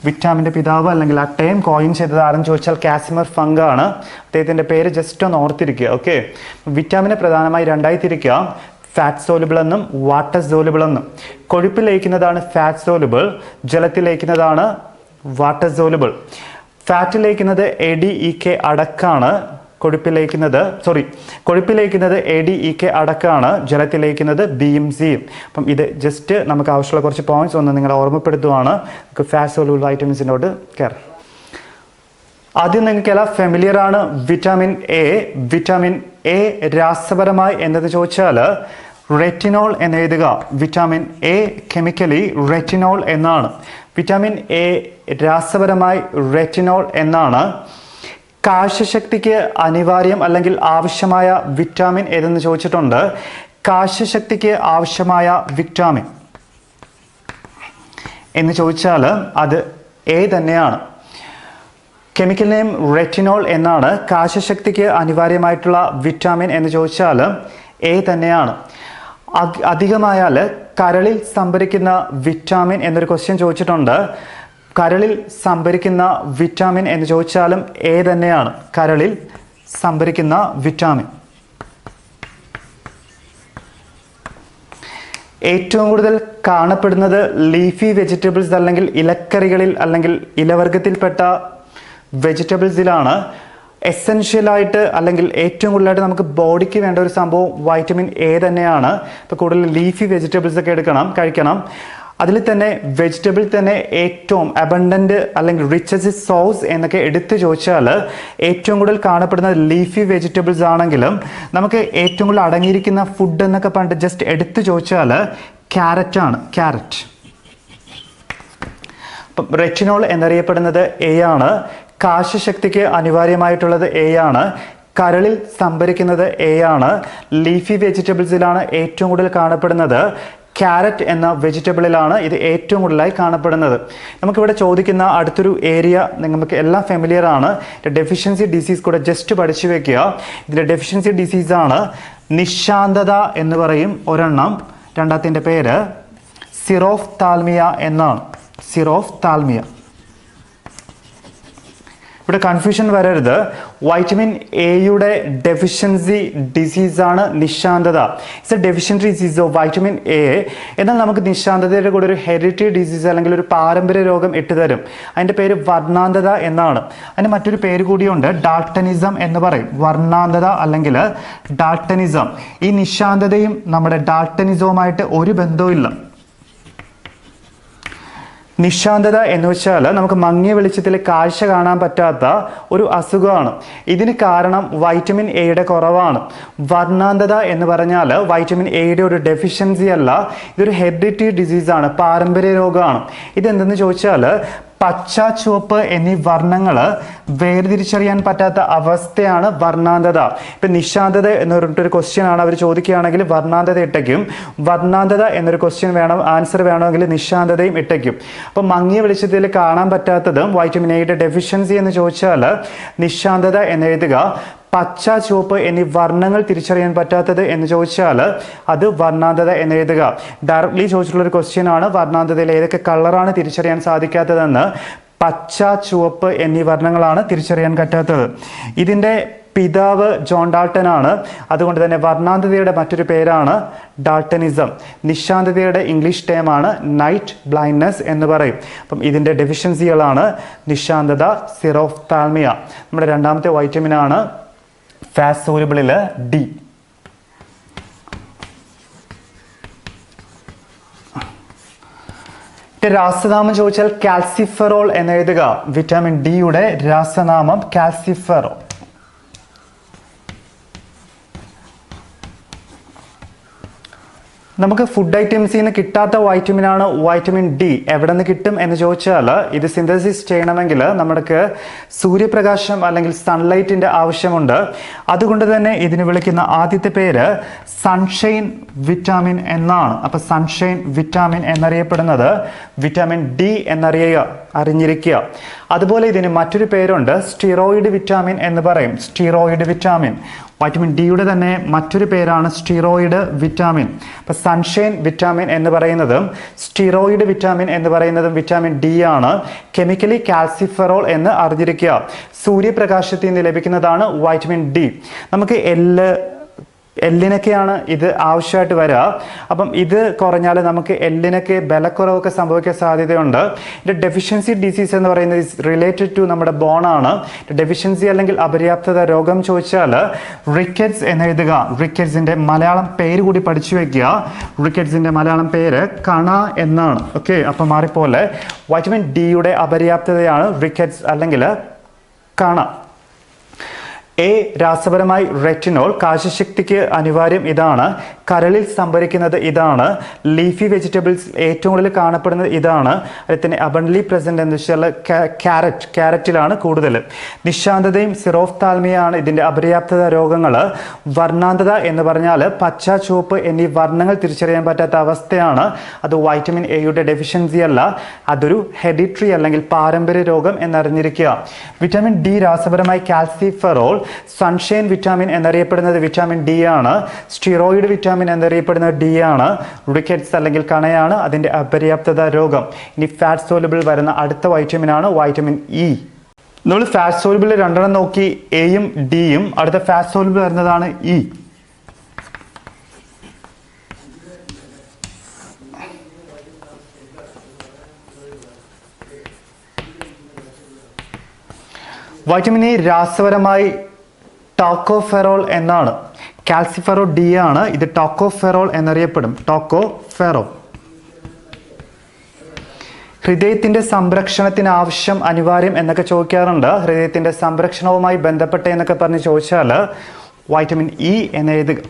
വിറ്റാമിൻ്റെ പിതാവ് അല്ലെങ്കിൽ ആ ടേം കോയിൻ ചെയ്തത് ആരെന്ന് ചോദിച്ചാൽ കാസിമർ ഫങ്ക് ആണ്. അദ്ദേഹത്തിൻ്റെ പേര് ജസ്റ്റ് ഒന്ന് ഓർത്തിരിക്കുക. ഓക്കെ, വിറ്റാമിനെ പ്രധാനമായി രണ്ടായി തിരിക്കാം, ഫാറ്റ് സോലുബിൾ എന്നും വാട്ടർ സോലുബിൾ എന്നും. കൊഴുപ്പിൽ ലയിക്കുന്നതാണ് ഫാറ്റ് സോലുബിൾ, ജലത്തിൽ ലയിക്കുന്നതാണ് വാട്ടർ സോലുബിൾ. ഫാറ്റിൽ ലയിക്കുന്നത് ADEK അടക്കാണ്, കൊഴുപ്പിൽ ലയിക്കുന്നത് ADEK അടക്കാണ്, ജലത്തിൽ ലയിക്കുന്നത് ബിയും സിയും. അപ്പം ഇത് ജസ്റ്റ് നമുക്ക് ആവശ്യമുള്ള കുറച്ച് പോയിന്റ്സ് ഒന്ന് നിങ്ങളെ ഓർമ്മപ്പെടുത്തുവാണ്. നമുക്ക് ഫാറ്റ് സോലുബിൾ വൈറ്റമിൻസിനോട് കയറാം. ആദ്യം നിങ്ങൾക്ക് എല്ലാം ഫെമിലിയർ ആണ് വിറ്റാമിൻ എ. വിറ്റാമിൻ എ രാസപരമായി എന്നത് ചോദിച്ചാൽ റെറ്റിനോൾ എന്ന് എഴുതുക. വിറ്റാമിൻ എ കെമിക്കലി റെറ്റിനോൾ എന്നാണ്. വിറ്റാമിൻ എ രാസപരമായി റെറ്റിനോൾ എന്നാണ്. കാഴ്ചശക്തിക്ക് അനിവാര്യം അല്ലെങ്കിൽ ആവശ്യമായ വിറ്റാമിൻ ഏതെന്ന് ചോദിച്ചിട്ടുണ്ട്. കാഴ്ചശക്തിക്ക് ആവശ്യമായ വിറ്റാമിൻ എന്ന് ചോദിച്ചാൽ അത് എ തന്നെയാണ്. കെമിക്കൽ നെയിം റെറ്റിനോൾ എന്നാണ്. കാഴ്ചശക്തിക്ക് അനിവാര്യമായിട്ടുള്ള വിറ്റാമിൻ എന്ന് ചോദിച്ചാൽ എ തന്നെയാണ്. അധികമായാൽ കരളിൽ സംഭരിക്കുന്ന വിറ്റാമിൻ എന്നൊരു ക്വസ്റ്റ്യൻ ചോദിച്ചിട്ടുണ്ട്. കരളിൽ സംഭരിക്കുന്ന വിറ്റാമിൻ എന്ന് ചോദിച്ചാലും എ തന്നെയാണ്. കരളിൽ സംഭരിക്കുന്ന വിറ്റാമിൻ. ഏറ്റവും കൂടുതൽ കാണപ്പെടുന്നത് ലീഫി വെജിറ്റബിൾസ് അല്ലെങ്കിൽ ഇലക്കറികളിൽ അല്ലെങ്കിൽ ഇലവർഗത്തിൽപ്പെട്ട വെജിറ്റബിൾസിലാണ്. എസെൻഷ്യലായിട്ട് അല്ലെങ്കിൽ ഏറ്റവും കൂടുതലായിട്ട് നമുക്ക് ബോഡിക്ക് വേണ്ട ഒരു സംഭവം വൈറ്റമിൻ എ തന്നെയാണ്. ഇപ്പോൾ കൂടുതൽ ലീഫി വെജിറ്റബിൾസ് ഒക്കെ കഴിക്കണം. അതിൽ തന്നെ വെജിറ്റബിൾ തന്നെ ഏറ്റവും അബണ്ടന്റ് അല്ലെങ്കിൽ റിച്ചസ്റ്റ് സോഴ്സ് എന്നൊക്കെ എടുത്തു ചോദിച്ചാൽ ഏറ്റവും കൂടുതൽ കാണപ്പെടുന്നത് ലീഫി വെജിറ്റബിൾസ് ആണെങ്കിലും നമുക്ക് ഏറ്റവും കൂടുതൽ അടങ്ങിയിരിക്കുന്ന ഫുഡ് എന്നൊക്കെ പറഞ്ഞിട്ട് ജസ്റ്റ് എടുത്തു ചോദിച്ചാൽ ക്യാരറ്റ് ആണ്. ക്യാരറ്റ്. അപ്പം റെറ്റിനോൾ എന്നറിയപ്പെടുന്നത് എ ആണ്. കാഴ്ചശക്തിക്ക് അനിവാര്യമായിട്ടുള്ളത് എ ആണ്. കരളിൽ സംഭരിക്കുന്നത് എ ആണ്. ലീഫി വെജിറ്റബിൾസിലാണ് ഏറ്റവും കൂടുതൽ കാണപ്പെടുന്നത്. ക്യാരറ്റ് എന്ന വെജിറ്റബിളിലാണ് ഇത് ഏറ്റവും കൂടുതലായി കാണപ്പെടുന്നത്. നമുക്കിവിടെ ചോദിക്കുന്ന അടുത്തൊരു ഏരിയ നമുക്ക് എല്ലാം ഫെമിലിയർ ആണ്. ഡെഫിഷ്യൻസി ഡിസീസ് കൂടെ ജസ്റ്റ് പഠിച്ചു വെക്കുക. ഇതിൻ്റെ ഡെഫിഷ്യൻസി ഡിസീസാണ് നിശാന്തത എന്ന് പറയും ഒരെണ്ണം. രണ്ടാമത്തിൻ്റെ പേര് സിറോഫ്താൽമിയ എന്നാണ്. സിറോഫ്താൽമിയ. ഇവിടെ കൺഫ്യൂഷൻ വരരുത്. വൈറ്റമിൻ എയുടെ ഡെഫിഷ്യൻസി ഡിസീസാണ് നിശാന്തത. It's a deficiency disease of vitamin A. എന്നാൽ നമുക്ക് നിശാന്തതയുടെ കൂടെ ഒരു ഹെറിറ്ററി ഡിസീസ് അല്ലെങ്കിൽ ഒരു പാരമ്പര്യ രോഗം ഇട്ടുതരും. അതിൻ്റെ പേര് വർണ്ണാന്തത എന്നാണ്. അതിന് മറ്റൊരു പേര് കൂടിയുണ്ട്, ഡാൾട്ടനിസം എന്ന് പറയും. വർണ്ണാന്തത അല്ലെങ്കിൽ ഡാൾട്ടനിസം. ഈ നിശാന്തതയും നമ്മുടെ ഡാൾട്ടനിസവുമായിട്ട് ഒരു ബന്ധവും ഇല്ല. നിശാന്തത എന്ന് വെച്ചാൽ നമുക്ക് മങ്ങിയ വെളിച്ചത്തിൽ കാഴ്ച കാണാൻ പറ്റാത്ത ഒരു അസുഖമാണ്. ഇതിന് കാരണം വൈറ്റമിൻ എയുടെ കുറവാണ്. വർണ്ണാന്തത എന്ന് പറഞ്ഞാൽ വൈറ്റമിൻ എയുടെ ഒരു ഡെഫിഷ്യൻസി അല്ല, ഇതൊരു ഹെറിഡിറ്ററി ഡിസീസാണ്, പാരമ്പര്യ രോഗമാണ്. ഇതെന്തെന്ന് ചോദിച്ചാൽ പച്ച, ചുവപ്പ് എന്നീ വർണ്ണങ്ങൾ വേർതിരിച്ചറിയാൻ പറ്റാത്ത അവസ്ഥയാണ് വർണ്ണാന്തത. ഇപ്പം നിശാന്തത എന്ന് പറഞ്ഞിട്ടൊരു ക്വസ്റ്റ്യൻ ആണ് അവർ ചോദിക്കുകയാണെങ്കിൽ വർണ്ണാന്തത ഇട്ടയ്ക്കും. വർണ്ണാന്തത എന്നൊരു ക്വസ്റ്റ്യൻ വേണം, ആൻസർ വേണമെങ്കിൽ നിശാന്തതയും ഇട്ടയ്ക്കും. അപ്പം മങ്ങിയ വെളിച്ചത്തിൽ കാണാൻ പറ്റാത്തതും വൈറ്റമിൻ എയുടെ ഡെഫിഷ്യൻസി എന്ന് ചോദിച്ചാൽ നിശാന്തത എന്ന് എഴുതുക. പച്ച, ചുവപ്പ് എന്നീ വർണ്ണങ്ങൾ തിരിച്ചറിയാൻ പറ്റാത്തത് എന്ന് ചോദിച്ചാൽ അത് വർണ്ണാന്തത എന്ന് എഴുതുക. ഡയറക്ട്ലി ചോദിച്ചിട്ടുള്ളൊരു ക്വസ്റ്റ്യൻ ആണ് വർണ്ണാന്തതയിൽ ഏതൊക്കെ കളറാണ് തിരിച്ചറിയാൻ സാധിക്കാത്തതെന്ന്. പച്ച, ചുവപ്പ് എന്നീ വർണ്ണങ്ങളാണ് തിരിച്ചറിയാൻ പറ്റാത്തത്. ഇതിൻ്റെ പിതാവ് ജോൺ ഡാൾട്ടൻ ആണ്. അതുകൊണ്ട് തന്നെ വർണ്ണാന്തതയുടെ മറ്റൊരു പേരാണ് ഡാൾട്ടനിസം. നിശാന്തതയുടെ ഇംഗ്ലീഷ് ടേമാണ് നൈറ്റ് ബ്ലൈൻഡ്നെസ് എന്ന് പറയും. അപ്പം ഇതിൻ്റെ ഡെഫിഷ്യൻസികളാണ് നിശാന്തത, സിറോഫ്താൽമിയ. നമ്മുടെ രണ്ടാമത്തെ വൈറ്റമിൻ ആണ് ഫാറ്റ് സോലുബിളിൽ ഡി. രാസനാമം ചോദിച്ചാൽ കാൽസിഫെറോൾ എന്ന് എഴുതുക. വിറ്റാമിൻ ഡിയുടെ രാസനാമം കാൽസിഫെറോൾ. നമുക്ക് ഫുഡ് ഐറ്റംസിൽ നിന്ന് കിട്ടാത്ത വൈറ്റമിനാണ് വൈറ്റമിൻ ഡി. എവിടെ നിന്ന് കിട്ടും എന്ന് ചോദിച്ചാൽ ഇത് സിന്തസിസ് ചെയ്യണമെങ്കിൽ നമുക്ക് സൂര്യപ്രകാശം അല്ലെങ്കിൽ സൺലൈറ്റിൻ്റെ ആവശ്യമുണ്ട്. അതുകൊണ്ട് തന്നെ ഇതിന് വിളിക്കുന്ന ആദ്യത്തെ പേര് സൺഷൈൻ വിറ്റാമിൻ എന്നാണ്. അപ്പോൾ സൺഷൈൻ വിറ്റാമിൻ എന്നറിയപ്പെടുന്നത് വിറ്റാമിൻ ഡി അറിഞ്ഞിരിക്കുക. അതുപോലെ ഇതിന് മറ്റൊരു പേരുണ്ട്, സ്റ്റിറോയിഡ് വിറ്റാമിൻ എന്ന് പറയും. സ്റ്റിറോയിഡ് വിറ്റാമിൻ വൈറ്റമിൻ ഡിയുടെ തന്നെ മറ്റൊരു പേരാണ് സ്റ്റിറോയിഡ് വിറ്റാമിൻ. അപ്പോൾ സൺഷൈൻ വിറ്റാമിൻ എന്ന് പറയുന്നതും സ്റ്റിറോയിഡ് വിറ്റാമിൻ എന്ന് പറയുന്നതും വിറ്റാമിൻ ഡി ആണ്. കെമിക്കലി കാൽസിഫെറോൾ എന്ന് അറിഞ്ഞിരിക്കുക. സൂര്യപ്രകാശത്തിൽ നിന്ന് ലഭിക്കുന്നതാണ് വൈറ്റമിൻ ഡി. നമുക്ക് എല്ലിനൊക്കെയാണ് ഇത് ആവശ്യമായിട്ട് വരിക. അപ്പം ഇത് കുറഞ്ഞാൽ നമുക്ക് എല്ലിനൊക്കെ ബലക്കുറവൊക്കെ സംഭവിക്കാൻ സാധ്യതയുണ്ട്. ഇത് ഡെഫിഷ്യൻസി ഡിസീസ് എന്ന് പറയുന്നത് റിലേറ്റഡ് ടു നമ്മുടെ ബോണാണ്. ഡെഫിഷ്യൻസി അല്ലെങ്കിൽ അപര്യാപ്തത രോഗം ചോദിച്ചാൽ റിക്കറ്റ്സ് എന്ന് എഴുതുക. റിക്കറ്റ്സിൻ്റെ മലയാളം പേര് കൂടി പഠിച്ചു വയ്ക്കുക. റിക്കറ്റ്സിൻ്റെ മലയാളം പേര് കണ എന്നാണ്. ഓക്കെ, അപ്പം മാറിപ്പോലെ വൈറ്റമിൻ ഡിയുടെ അപര്യാപ്തതയാണ് റിക്കറ്റ്സ് അല്ലെങ്കിൽ കണ. എ രാസപരമായി റെറ്റിനോൾ, കാഴ്ചശക്തിക്ക് അനിവാര്യം ഇതാണ്. കരളിൽ സംഭരിക്കുന്നത് ഇതാണ്. ലീഫി വെജിറ്റബിൾസ് ഏറ്റവും കൂടുതൽ കാണപ്പെടുന്നത് ഇതാണ്. അതിൽ തന്നെ അബണ്ടലി പ്രസന്റ് എന്ന് വെച്ചാൽ ക്യാരറ്റിലാണ് കൂടുതൽ. നിശാന്തതയും സിറോഫ്താൽമിയാണ് ഇതിൻ്റെ അപര്യാപ്തത രോഗങ്ങൾ. വർണ്ണാന്തത എന്ന് പറഞ്ഞാൽ പച്ച, ചുവപ്പ് എന്നീ വർണ്ണങ്ങൾ തിരിച്ചറിയാൻ പറ്റാത്ത അവസ്ഥയാണ്. അത് വൈറ്റമിൻ എയുടെ ഡെഫിഷ്യൻസി അല്ല, അതൊരു ഹെറിഡിറ്ററി അല്ലെങ്കിൽ പാരമ്പര്യ രോഗം എന്നറിഞ്ഞിരിക്കുക. വിറ്റാമിൻ ഡി രാസപരമായി കാൽസിഫെറോൾ. സൺഷൈൻ വിറ്റാമിൻ എന്നറിയപ്പെടുന്നത് വിറ്റാമിൻ ഡി ആണ്. സ്റ്റിറോയിഡ് വിറ്റാമിൻ എന്നറിയപ്പെടുന്നത് ഡി ആണ്. റിക്കറ്റ്സ് അല്ലെങ്കിൽ കണയാണ് അതിൻ്റെ അപര്യാപ്തത രോഗം. ഇനി ഫാറ്റ് സോലുബിൾ വരുന്ന അടുത്ത വൈറ്റമിൻ ആണ് വൈറ്റമിൻ ഇ. നമ്മൾ ഫാറ്റ് സോലുബിൾ രണ്ടെണ്ണം നോക്കി, എയും ഡിയും. അടുത്ത ഫാറ്റ് സോലുബിൾ വരുന്നതാണ് ഇ. വൈറ്റമിൻ ഇ രാസപരമായി ടോക്കോഫെറോൾ എന്നാണ്. കാൽസിഫെറോൾ ഡി ആണ്. ഇത് ടോക്കോഫെറോൾ എന്നറിയപ്പെടും. ടോക്കോഫെറോൾ. ഹൃദയത്തിൻ്റെ സംരക്ഷണത്തിന് ആവശ്യം അനിവാര്യം എന്നൊക്കെ ചോദിക്കാറുണ്ട്. ഹൃദയത്തിൻ്റെ സംരക്ഷണവുമായി ബന്ധപ്പെട്ട് എന്നൊക്കെ പറഞ്ഞ് ചോദിച്ചാൽ വൈറ്റമിൻ ഇ എന്ന് എഴുതുക.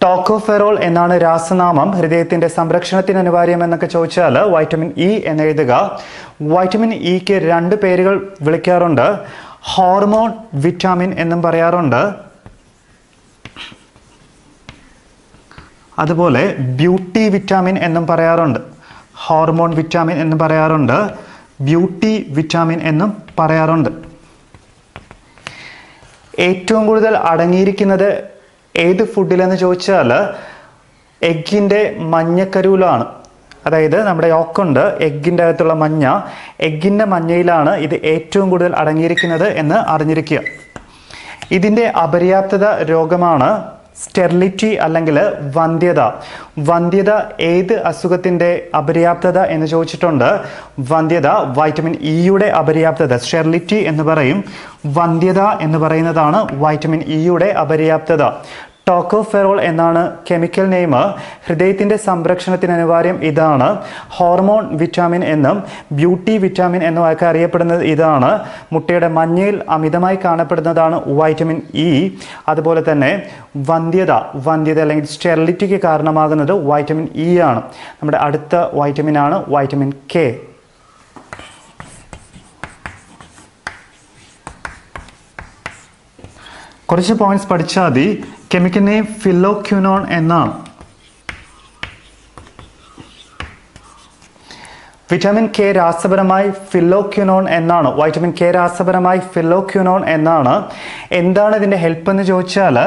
ടോക്കോഫെറോൾ എന്നാണ് രാസനാമം. ഹൃദയത്തിൻ്റെ സംരക്ഷണത്തിന് അനിവാര്യം എന്നൊക്കെ ചോദിച്ചാൽ വൈറ്റമിൻ ഇ എന്ന് എഴുതുക. വൈറ്റമിൻ ഇക്ക് 2 പേരുകൾ വിളിക്കാറുണ്ട്. ഹോർമോൺ വിറ്റാമിൻ എന്നും പറയാറുണ്ട്, അതുപോലെ ബ്യൂട്ടി വിറ്റാമിൻ എന്നും പറയാറുണ്ട്. ഹോർമോൺ വിറ്റാമിൻ എന്നും പറയാറുണ്ട്, ബ്യൂട്ടി വിറ്റാമിൻ എന്നും പറയാറുണ്ട്. ഏറ്റവും കൂടുതൽ അടങ്ങിയിരിക്കുന്നത് ഏത് ഫുഡിലെന്ന് ചോദിച്ചാൽ എഗ്ഗിൻ്റെ മഞ്ഞക്കരുവിലാണ്. അതായത് നമ്മുടെ യോക്കുണ്ട്, എഗ്ഗിൻ്റെ അകത്തുള്ള മഞ്ഞ, എഗ്ഗിൻ്റെ മഞ്ഞയിലാണ് ഇത് ഏറ്റവും കൂടുതൽ അടങ്ങിയിരിക്കുന്നത് എന്ന് അറിഞ്ഞിരിക്കുക. ഇതിൻ്റെ അപര്യാപ്തത രോഗമാണ് സ്റ്റെറിലിറ്റി അല്ലെങ്കിൽ വന്ധ്യത. വന്ധ്യത ഏത് അസുഖത്തിൻ്റെ അപര്യാപ്തത എന്ന് ചോദിച്ചിട്ടുണ്ട്. വന്ധ്യത വൈറ്റമിൻ ഇയുടെ അപര്യാപ്തത സ്റ്റെറിലിറ്റി എന്ന് പറയും. വന്ധ്യത എന്ന് പറയുന്നതാണ് വൈറ്റമിൻ ഇയുടെ അപര്യാപ്തത. ടോക്കോഫെറോൾ എന്നാണ് കെമിക്കൽ നെയിം. ഹൃദയത്തിൻ്റെ സംരക്ഷണത്തിന് അനിവാര്യം ഇതാണ്. ഹോർമോൺ വിറ്റാമിൻ എന്നും ബ്യൂട്ടി വിറ്റാമിൻ എന്നും ഒക്കെ അറിയപ്പെടുന്നത് ഇതാണ്. മുട്ടയുടെ മഞ്ഞയിൽ അമിതമായി കാണപ്പെടുന്നതാണ് വൈറ്റമിൻ ഇ. അതുപോലെ തന്നെ വന്ധ്യത അല്ലെങ്കിൽ സ്റ്റെറിലിറ്റിക്ക് കാരണമാകുന്നത് വൈറ്റമിൻ ഇ ആണ്. നമ്മുടെ അടുത്ത വൈറ്റമിനാണ് വൈറ്റമിൻ കെ. കുറച്ച് പോയിന്റ്സ് പഠിച്ചാൽ മതി. കെമിക്കൽ നെയിം ഫിലോക്വിനോൺ എന്നാണ്. വിറ്റാമിൻ കെ രാസപരമായി ഫിലോക്വിനോൺ എന്നാണ്. വൈറ്റമിൻ കെ രാസപരമായി ഫിലോക്വിനോൺ എന്നാണ്. എന്താണ് ഇതിൻ്റെ ഹെൽപ്പ് എന്ന് ചോദിച്ചാൽ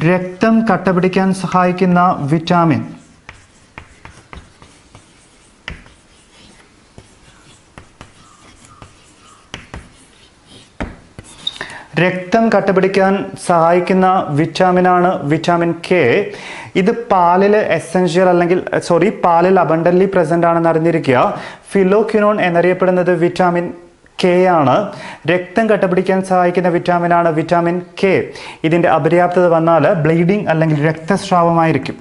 രക്തം കട്ടപിടിക്കാൻ സഹായിക്കുന്ന വിറ്റാമിൻ. രക്തം കട്ടപിടിക്കാൻ സഹായിക്കുന്ന വിറ്റാമിനാണ് വിറ്റാമിൻ കെ. ഇത് പാലിൽ എസെൻഷ്യൽ പാലിൽ അബണ്ടൻലി പ്രസന്റ് ആണെന്ന് അറിഞ്ഞിരിക്കുക. ഫിലോക്വിനോൺ എന്നറിയപ്പെടുന്നത് വിറ്റാമിൻ കെ ആണ്. രക്തം കട്ടപിടിക്കാൻ സഹായിക്കുന്ന വിറ്റാമിനാണ് വിറ്റാമിൻ കെ. ഇതിൻ്റെ അപര്യാപ്തത വന്നാൽ ബ്ലീഡിംഗ് അല്ലെങ്കിൽ രക്തസ്രാവമായിരിക്കും.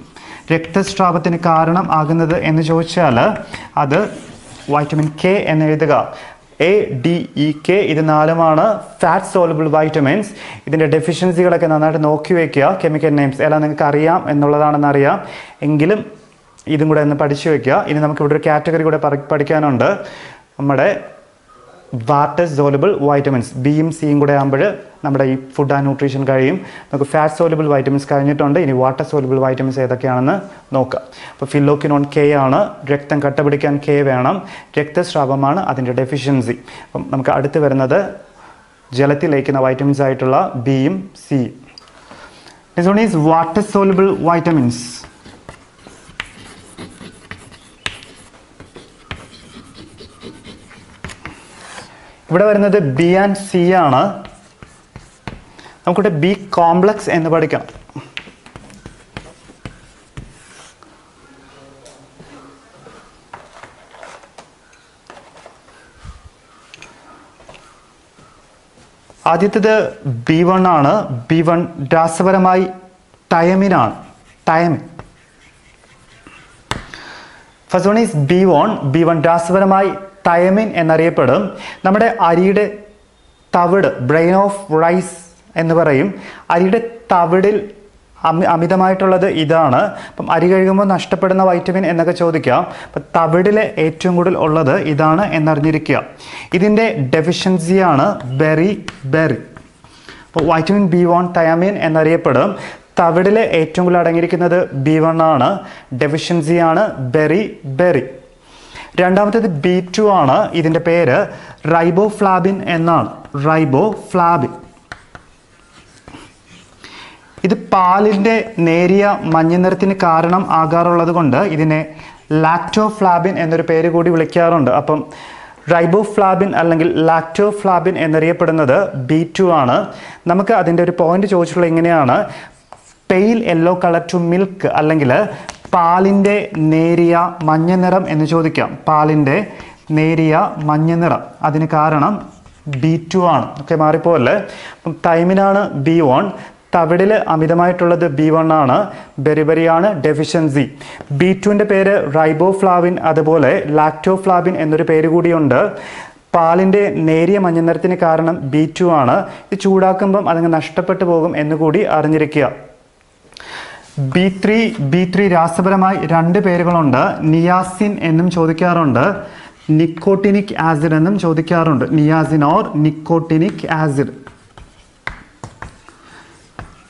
രക്തസ്രാവത്തിന് കാരണം ആകുന്നത് എന്ന് ചോദിച്ചാൽ അത് വൈറ്റമിൻ കെ എന്ന് എഴുതുക. ADEK ഇത് 4 ഫാറ്റ് സോലബിൾ വൈറ്റമിൻസ്. ഇതിൻ്റെ ഡെഫിഷ്യൻസികളൊക്കെ നന്നായിട്ട് നോക്കി വയ്ക്കുക. കെമിക്കൽ നെയിംസ് എല്ലാം നിങ്ങൾക്ക് അറിയാം എന്നുള്ളതാണെന്ന് അറിയാം, എങ്കിലും ഇതും കൂടെ ഒന്ന് പഠിച്ചു വയ്ക്കുക. ഇനി നമുക്ക് ഇവിടെ ഒരു കാറ്റഗറി കൂടെ പഠിക്കാനുണ്ട്. നമ്മുടെ വാട്ടർ സോലബിൾ വൈറ്റമിൻസ് ബിയും സിയും കൂടെ ആകുമ്പോൾ നമ്മുടെ ഈ ഫുഡ് ആൻഡ് ന്യൂട്രീഷൻ കഴിയും. നമുക്ക് ഫാറ്റ് സോലബിൾ വൈറ്റമിൻസ് കഴിഞ്ഞിട്ടുണ്ട്. ഇനി വാട്ടർ സോലബിൾ വൈറ്റമിൻസ് ഏതൊക്കെയാണെന്ന് നോക്കാം. അപ്പോൾ ഫിലോക്വിനോൺ കെ ആണ്. രക്തം കട്ടപിടിക്കാൻ കെ വേണം. രക്തസ്രാവമാണ് അതിൻ്റെ ഡെഫിഷ്യൻസി. അപ്പം നമുക്ക് അടുത്ത് വരുന്നത് ജലത്തിൽ ലയിക്കുന്ന വൈറ്റമിൻസ് ആയിട്ടുള്ള ബിയും സിയും. Next one is water soluble vitamins. ഇവിടെ വരുന്നത് ബി ആൻഡ് സി ആണ്. നമുക്കിവിടെ ബി കോംപ്ലക്സ് എന്ന് പഠിക്കാം. ആദ്യത്തേത് B1 ആണ്. B1 രാസപരമായി തയമിനാണ്. Thiamine. First one is B1 രാസപരമായി തയമിൻ എന്നറിയപ്പെടും. നമ്മുടെ അരിയുടെ തവിട് ബ്രെയിൻ ഓഫ് റൈസ് എന്ന് പറയും. അരിയുടെ തവിടിൽ അമിതമായിട്ടുള്ളത് ഇതാണ്. അപ്പം അരി കഴുകുമ്പോൾ നഷ്ടപ്പെടുന്ന വൈറ്റമിൻ എന്നൊക്കെ ചോദിക്കാം. അപ്പം തവിടിൽ ഏറ്റവും കൂടുതൽ ഉള്ളത് ഇതാണ് എന്നറിഞ്ഞിരിക്കുക. ഇതിൻ്റെ ഡെഫിഷ്യൻസിയാണ് ബെറി. അപ്പോൾ വൈറ്റമിൻ B1 തയമിൻ എന്നറിയപ്പെടും. തവിടിൽ ഏറ്റവും കൂടുതൽ അടങ്ങിയിരിക്കുന്നത് B1 ആണ്. ഡെഫിഷ്യൻസിയാണ് ബെറി. രണ്ടാമത്തേത് B2 ആണ്. ഇതിൻ്റെ പേര് റൈബോഫ്ലാവിൻ എന്നാണ്. റൈബോഫ്ലാവിൻ. ഇത് പാലിൻ്റെ നേരിയ മഞ്ഞ നിറത്തിന് കാരണം ആകാറുള്ളത് കൊണ്ട് ഇതിനെ ലാക്ടോഫ്ലാവിൻ എന്നൊരു പേര് കൂടി വിളിക്കാറുണ്ട്. അപ്പം റൈബോഫ്ലാവിൻ അല്ലെങ്കിൽ ലാക്ടോഫ്ലാവിൻ എന്നറിയപ്പെടുന്നത് B2 ആണ്. നമുക്ക് അതിൻ്റെ ഒരു പോയിന്റ് ചോദിച്ചിട്ടുള്ളത് ഇങ്ങനെയാണ്: pale yellow colour to milk അല്ലെങ്കിൽ പാലിൻ്റെ നേരിയ മഞ്ഞ നിറം എന്ന് ചോദിക്കാം. പാലിൻ്റെ നേരിയ മഞ്ഞ നിറം, അതിന് കാരണം B2 ആണ്. ഓക്കെ, മാറിപ്പോല്ലേ. അപ്പം തൈമിനാണ് B1, തവിടിൽ അമിതമായിട്ടുള്ളത് B1 ആണ്, ബെറിബെറിയാണ് ഡെഫിഷ്യൻസി. B2ൻ്റെ പേര് റൈബോഫ്ലാവിൻ, അതുപോലെ ലാക്ടോഫ്ലാവിൻ എന്നൊരു പേര് കൂടിയുണ്ട്. പാലിൻ്റെ നേരിയ മഞ്ഞനിറത്തിന് കാരണം B2 ആണ്. ഇത് ചൂടാക്കുമ്പം അതങ്ങ് നഷ്ടപ്പെട്ടു പോകും എന്നുകൂടി അറിഞ്ഞിരിക്കുക. B3 രാസപരമായി 2 പേരുകളുണ്ട്. നിയാസിൻ എന്നും ചോദിക്കാറുണ്ട്, നിക്കോട്ടിനിക് ആസിഡ് എന്നും ചോദിക്കാറുണ്ട്. Niacin or nicotinic acid.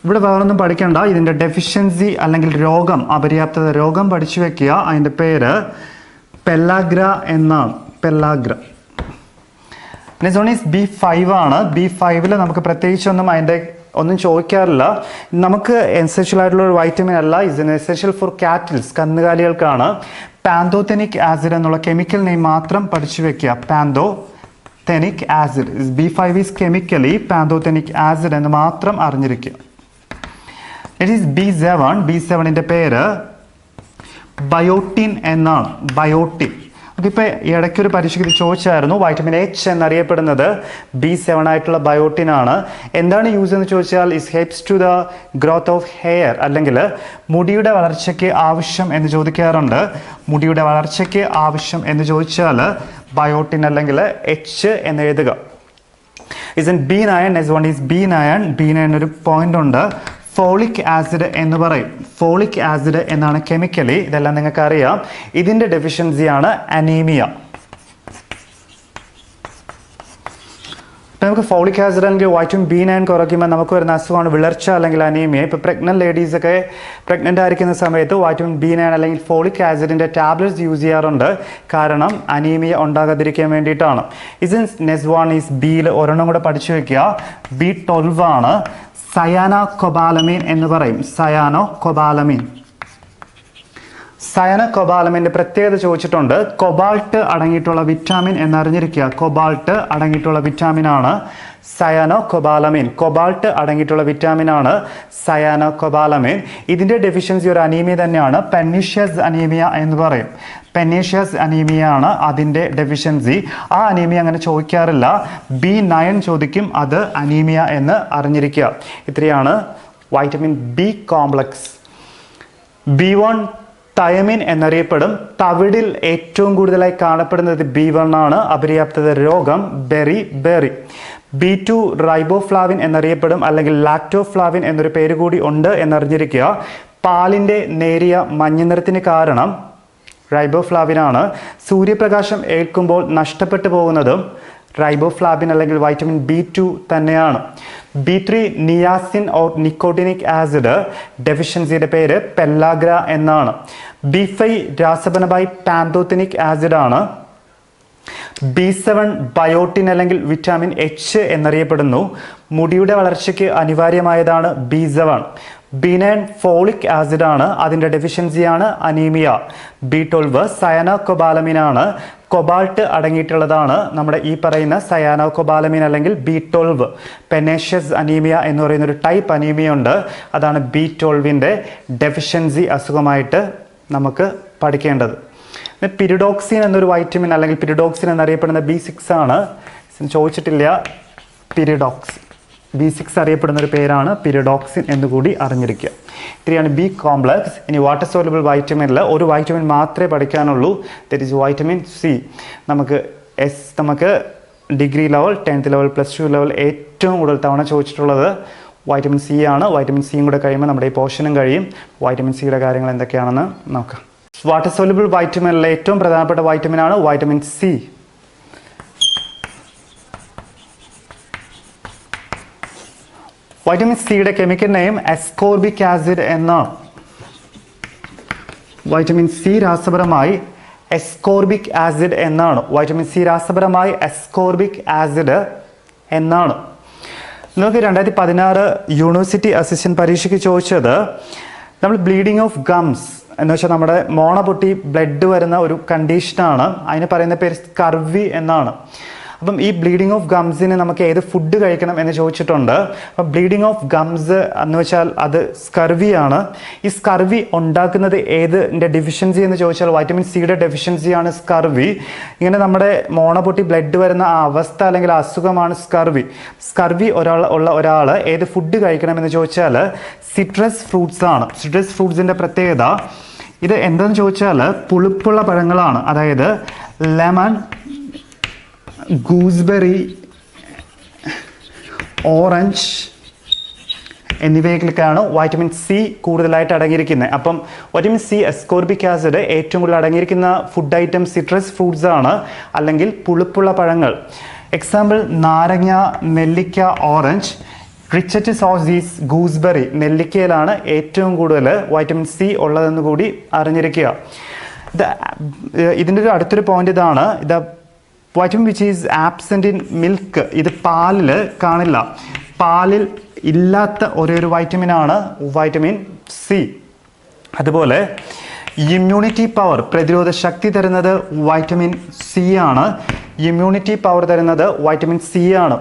ഇവിടെ വേറൊന്നും പഠിക്കണ്ട. ഇതിൻ്റെ ഡെഫിഷ്യൻസി അല്ലെങ്കിൽ രോഗം, അപര്യാപ്തത രോഗം പഠിച്ചു വെക്കുക. അതിൻ്റെ പേര് പെല്ലാഗ്ര എന്നാണ്. Pellagra. Next one is B5 ആണ്. B5 നമുക്ക് പ്രത്യേകിച്ചൊന്നും അതിൻ്റെ ഒന്നും ചോദിക്കാറില്ല. നമുക്ക് എസെൻഷ്യൽ ആയിട്ടുള്ള ഒരു വൈറ്റമിൻ അല്ല. ഇസ് എസെൻഷ്യൽ ഫോർ കാറ്റിൽസ്, കന്നുകാലികൾക്കാണ്. പാന്തോതെനിക് ആസിഡ് എന്നുള്ള കെമിക്കൽ നെയിം മാത്രം പഠിച്ചു വെക്കുക. Pantothenic acid. B5 is chemically pantothenic acid എന്ന് മാത്രം അറിഞ്ഞിരിക്കുക. ഇറ്റ് ഈസ് B7ൻ്റെ പേര് ബയോട്ടിൻ എന്നാണ്. ബയോട്ടിൻ. ഇപ്പോൾ ഇടയ്ക്കൊരു പരീക്ഷയ്ക്ക് ഇത് ചോദിച്ചായിരുന്നു. വൈറ്റമിൻ H എന്നറിയപ്പെടുന്നത് B7 ആയിട്ടുള്ള ബയോട്ടിൻ ആണ്. എന്താണ് യൂസ് എന്ന് ചോദിച്ചാൽ is helps to the growth of hair, അല്ലെങ്കിൽ മുടിയുടെ വളർച്ചയ്ക്ക് ആവശ്യം എന്ന് ചോദിക്കാറുണ്ട്. മുടിയുടെ വളർച്ചയ്ക്ക് ആവശ്യം എന്ന് ചോദിച്ചാൽ ബയോട്ടിൻ അല്ലെങ്കിൽ H എന്ന് എഴുതുക. Is B9. Next one is B9 ഒരു പോയിന്റ് ഉണ്ട്. ഫോളിക് ആസിഡ് എന്ന് പറയും. ഫോളിക് ആസിഡ് എന്നാണ് കെമിക്കലി. ഇതെല്ലാം നിങ്ങൾക്ക് അറിയാം. ഇതിൻ്റെ ഡെഫിഷ്യൻസിയാണ് അനീമിയ. ഇപ്പം നമുക്ക് ഫോളിക് ആസിഡ് അല്ലെങ്കിൽ വൈറ്റമിൻ B9 കുറയ്ക്കുമ്പോൾ നമുക്ക് വരുന്ന അസുഖമാണ് വിളർച്ച അല്ലെങ്കിൽ അനീമിയ. ഇപ്പോൾ പ്രഗ്നന്റ് ലേഡീസൊക്കെ പ്രഗ്നൻ്റ് ആയിരിക്കുന്ന സമയത്ത് വൈറ്റമിൻ B9 അല്ലെങ്കിൽ ഫോളിക് ആസിഡിൻ്റെ ടാബ്ലറ്റ്സ് യൂസ് ചെയ്യാറുണ്ട്. കാരണം അനീമിയ ഉണ്ടാകാതിരിക്കാൻ വേണ്ടിയിട്ടാണ്. നെക്സ്റ്റ് വൺ ഈസ് Bയിൽ ഒരെണ്ണം കൂടെ പഠിച്ചു വയ്ക്കുക. B12 ആണ്. സയാനോകൊബാലമീൻ എന്ന് പറയും. സയാനോകൊബാലമിൻ്റെ പ്രത്യേകത ചോദിച്ചിട്ടുണ്ട്. കൊബാൾട്ട് അടങ്ങിയിട്ടുള്ള വിറ്റാമിൻ എന്നറിഞ്ഞിരിക്കുക. കൊബാൾട്ട് അടങ്ങിയിട്ടുള്ള വിറ്റാമിൻ ആണ് സയാനോകൊബാലമിൻ. കൊബാൾട്ട് അടങ്ങിയിട്ടുള്ള വിറ്റാമിൻ ആണ് സയാനോകൊബാലമിൻ. ഇതിൻ്റെ ഡെഫിഷ്യൻസി ഒരു അനീമിയ തന്നെയാണ്. പെർനീഷ്യസ് അനീമിയ എന്ന് പറയും. പെർനീഷ്യസ് അനീമിയ ആണ് അതിൻ്റെ ഡെഫിഷ്യൻസി. ആ അനീമിയ അങ്ങനെ ചോദിക്കാറില്ല. B9 ചോദിക്കും. അത് അനീമിയ എന്ന് അറിഞ്ഞിരിക്കുക. ഇത്രയാണ് vitamin B complex. B1 thiamine എന്നറിയപ്പെടും. തവിടിൽ ഏറ്റവും കൂടുതലായി കാണപ്പെടുന്നത് B1 ആണ്. അപര്യാപ്തത രോഗം ബെറി. B2 റൈബോഫ്ലാവിൻ എന്നറിയപ്പെടും, അല്ലെങ്കിൽ ലാക്ടോഫ്ലാവിൻ എന്നൊരു പേര് കൂടി ഉണ്ട് എന്നറിഞ്ഞിരിക്കുക. പാലിൻ്റെ നേരിയ മഞ്ഞനിറത്തിന് കാരണം റൈബോഫ്ലാവിനാണ്. സൂര്യപ്രകാശം ഏൽക്കുമ്പോൾ നഷ്ടപ്പെട്ടു പോകുന്നതും റൈബോഫ്ലാവിൻ അല്ലെങ്കിൽ വൈറ്റമിൻ B2 തന്നെയാണ്. B3 niacin or nicotinic acid. ഡെഫിഷ്യൻസിയുടെ പേര് പെല്ലാഗ്ര എന്നാണ്. B5 രാസപരമായി പാന്തോതെനിക് ആസിഡ് ആണ്. B7 ബയോട്ടിൻ അല്ലെങ്കിൽ വിറ്റാമിൻ H എന്നറിയപ്പെടുന്നു. മുടിയുടെ വളർച്ചയ്ക്ക് അനിവാര്യമായതാണ് B7. B9 ഫോളിക് ആസിഡ് ആണ്. അതിൻ്റെ ഡെഫിഷ്യൻസിയാണ് അനീമിയ. B12 സയാനോകൊബാലമിൻ ആണ്. കൊബാൾട്ട് അടങ്ങിയിട്ടുള്ളതാണ് നമ്മുടെ ഈ പറയുന്ന സയാനോകൊബാലമിൻ അല്ലെങ്കിൽ B12. പെർനീഷ്യസ് അനീമിയ എന്ന് പറയുന്ന ഒരു ടൈപ്പ് അനീമിയ ഉണ്ട്. അതാണ് B12ൻ്റെ ഡെഫിഷ്യൻസി അസുഖമായിട്ട് നമുക്ക് പഠിക്കേണ്ടത്. പിരിഡോക്സിൻ എന്നൊരു വൈറ്റമിൻ അല്ലെങ്കിൽ പിരിഡോക്സിൻ എന്നറിയപ്പെടുന്ന B6 ആണ്. ചോദിച്ചിട്ടില്ല. പിരിഡോക്സിൻ B6 അറിയപ്പെടുന്ന ഒരു പേരാണ് പിരിഡോക്സിൻ എന്നുകൂടി അറിഞ്ഞിരിക്കുക. ഇത്രയാണ് B കോംപ്ലക്സ്. ഇനി വാട്ടർ സോലബിൾ വൈറ്റമിനിൽ ഒരു വൈറ്റമിൻ മാത്രമേ പഠിക്കാനുള്ളൂ. That is vitamin C. നമുക്ക് degree level, 10th level, +2 level ഏറ്റവും കൂടുതൽ തവണ ചോദിച്ചിട്ടുള്ളത് വൈറ്റമിൻ C ആണ്. വൈറ്റമിൻ സിയും കൂടെ കഴിയുമ്പോൾ നമ്മുടെ ഈ പോർഷനും കഴിയും. വൈറ്റമിൻ സിയുടെ കാര്യങ്ങൾ എന്തൊക്കെയാണെന്ന് നോക്കാം. വാട്ടർ സോലബിൾ വൈറ്റമിനിലെ ഏറ്റവും പ്രധാനപ്പെട്ട വൈറ്റമിനാണ് വൈറ്റമിൻ C. വൈറ്റമിൻ സിയുടെ കെമിക്കൽ നെയിം അസ്കോർബിക് ആസിഡ് എന്നാണ്. വൈറ്റമിൻ C രാസപരമായി അസ്കോർബിക് ആസിഡ് എന്നാണ്. വൈറ്റമിൻ C രാസപരമായി അസ്കോർബിക് ആസിഡ് എന്നാണ്. നമുക്ക് 2016 യൂണിവേഴ്സിറ്റി അസിസ്റ്റന്റ് പരീക്ഷയ്ക്ക് ചോദിച്ചത് നമ്മൾ ബ്ലീഡിങ് ഓഫ് ഗംസ് എന്ന് വെച്ചാൽ നമ്മുടെ മോണ പൊട്ടി ബ്ലഡ് വരുന്ന ഒരു കണ്ടീഷനാണ്. അതിന് പറയുന്ന പേര് സ്കർവി എന്നാണ്. അപ്പം ഈ ബ്ലീഡിങ് ഓഫ് ഗംസിന് നമുക്ക് ഏത് ഫുഡ് കഴിക്കണം എന്ന് ചോദിച്ചിട്ടുണ്ട്. അപ്പം ബ്ലീഡിങ് ഓഫ് ഗംസ് എന്ന് വെച്ചാൽ അത് സ്കർവിയാണ്. ഈ സ്കർവി ഉണ്ടാക്കുന്നത് ഏതിൻ്റെ ഡെഫിഷ്യൻസി എന്ന് ചോദിച്ചാൽ വൈറ്റമിൻ സിയുടെ ഡെഫിഷ്യൻസിയാണ് സ്കർവി. ഇങ്ങനെ നമ്മുടെ മോണ പൊട്ടി ബ്ലഡ് വരുന്ന ആ അവസ്ഥ അല്ലെങ്കിൽ അസുഖമാണ് സ്കർവി. സ്കർവി ഉള്ള ഒരാൾ ഏത് ഫുഡ് കഴിക്കണമെന്ന് ചോദിച്ചാൽ സിട്രസ് ഫ്രൂട്ട്സ് ആണ്. സിട്രസ് ഫ്രൂട്ട്സിൻ്റെ പ്രത്യേകത ഇത് എന്താണെന്ന് ചോദിച്ചാൽ പുളിപ്പുള്ള പഴങ്ങളാണ്. അതായത് ലെമൺ, ഗൂസ്ബെറി, ഓറഞ്ച് എന്നിവയിലേക്കാണ് വൈറ്റമിൻ സി കൂടുതലായിട്ട് അടങ്ങിയിരിക്കുന്നത്. അപ്പം വൈറ്റമിൻ സി, അസ്കോർബിക് ആസിഡ് ഏറ്റവും കൂടുതൽ അടങ്ങിയിരിക്കുന്ന ഫുഡ് ഐറ്റം സിട്രസ് ഫ്രൂട്ട്സ് ആണ്, അല്ലെങ്കിൽ പുളിപ്പുള്ള പഴങ്ങൾ. എക്സാമ്പിൾ നാരങ്ങ, നെല്ലിക്ക, ഓറഞ്ച്. റിച്ചറ്റ് സോസീസ്, ഗൂസ്ബെറി, നെല്ലിക്കയിലാണ് ഏറ്റവും കൂടുതൽ വൈറ്റമിൻ സി ഉള്ളതെന്ന് കൂടി അറിഞ്ഞിരിക്കുക. ഇതിൻ്റെ ഒരു അടുത്തൊരു പോയിന്റ് ഇതാണ്, the vitamin which is absent in milk. ഇത് പാലിൽ കാണില്ല. പാലിൽ ഇല്ലാത്ത ഒരു വൈറ്റമിനാണ് വൈറ്റമിൻ സി. അതുപോലെ ഇമ്മ്യൂണിറ്റി പവർ, പ്രതിരോധ ശക്തി തരുന്നത് വൈറ്റമിൻ സി ആണ്. ഇമ്മ്യൂണിറ്റി പവർ തരുന്നത് വൈറ്റമിൻ സി ആണ്.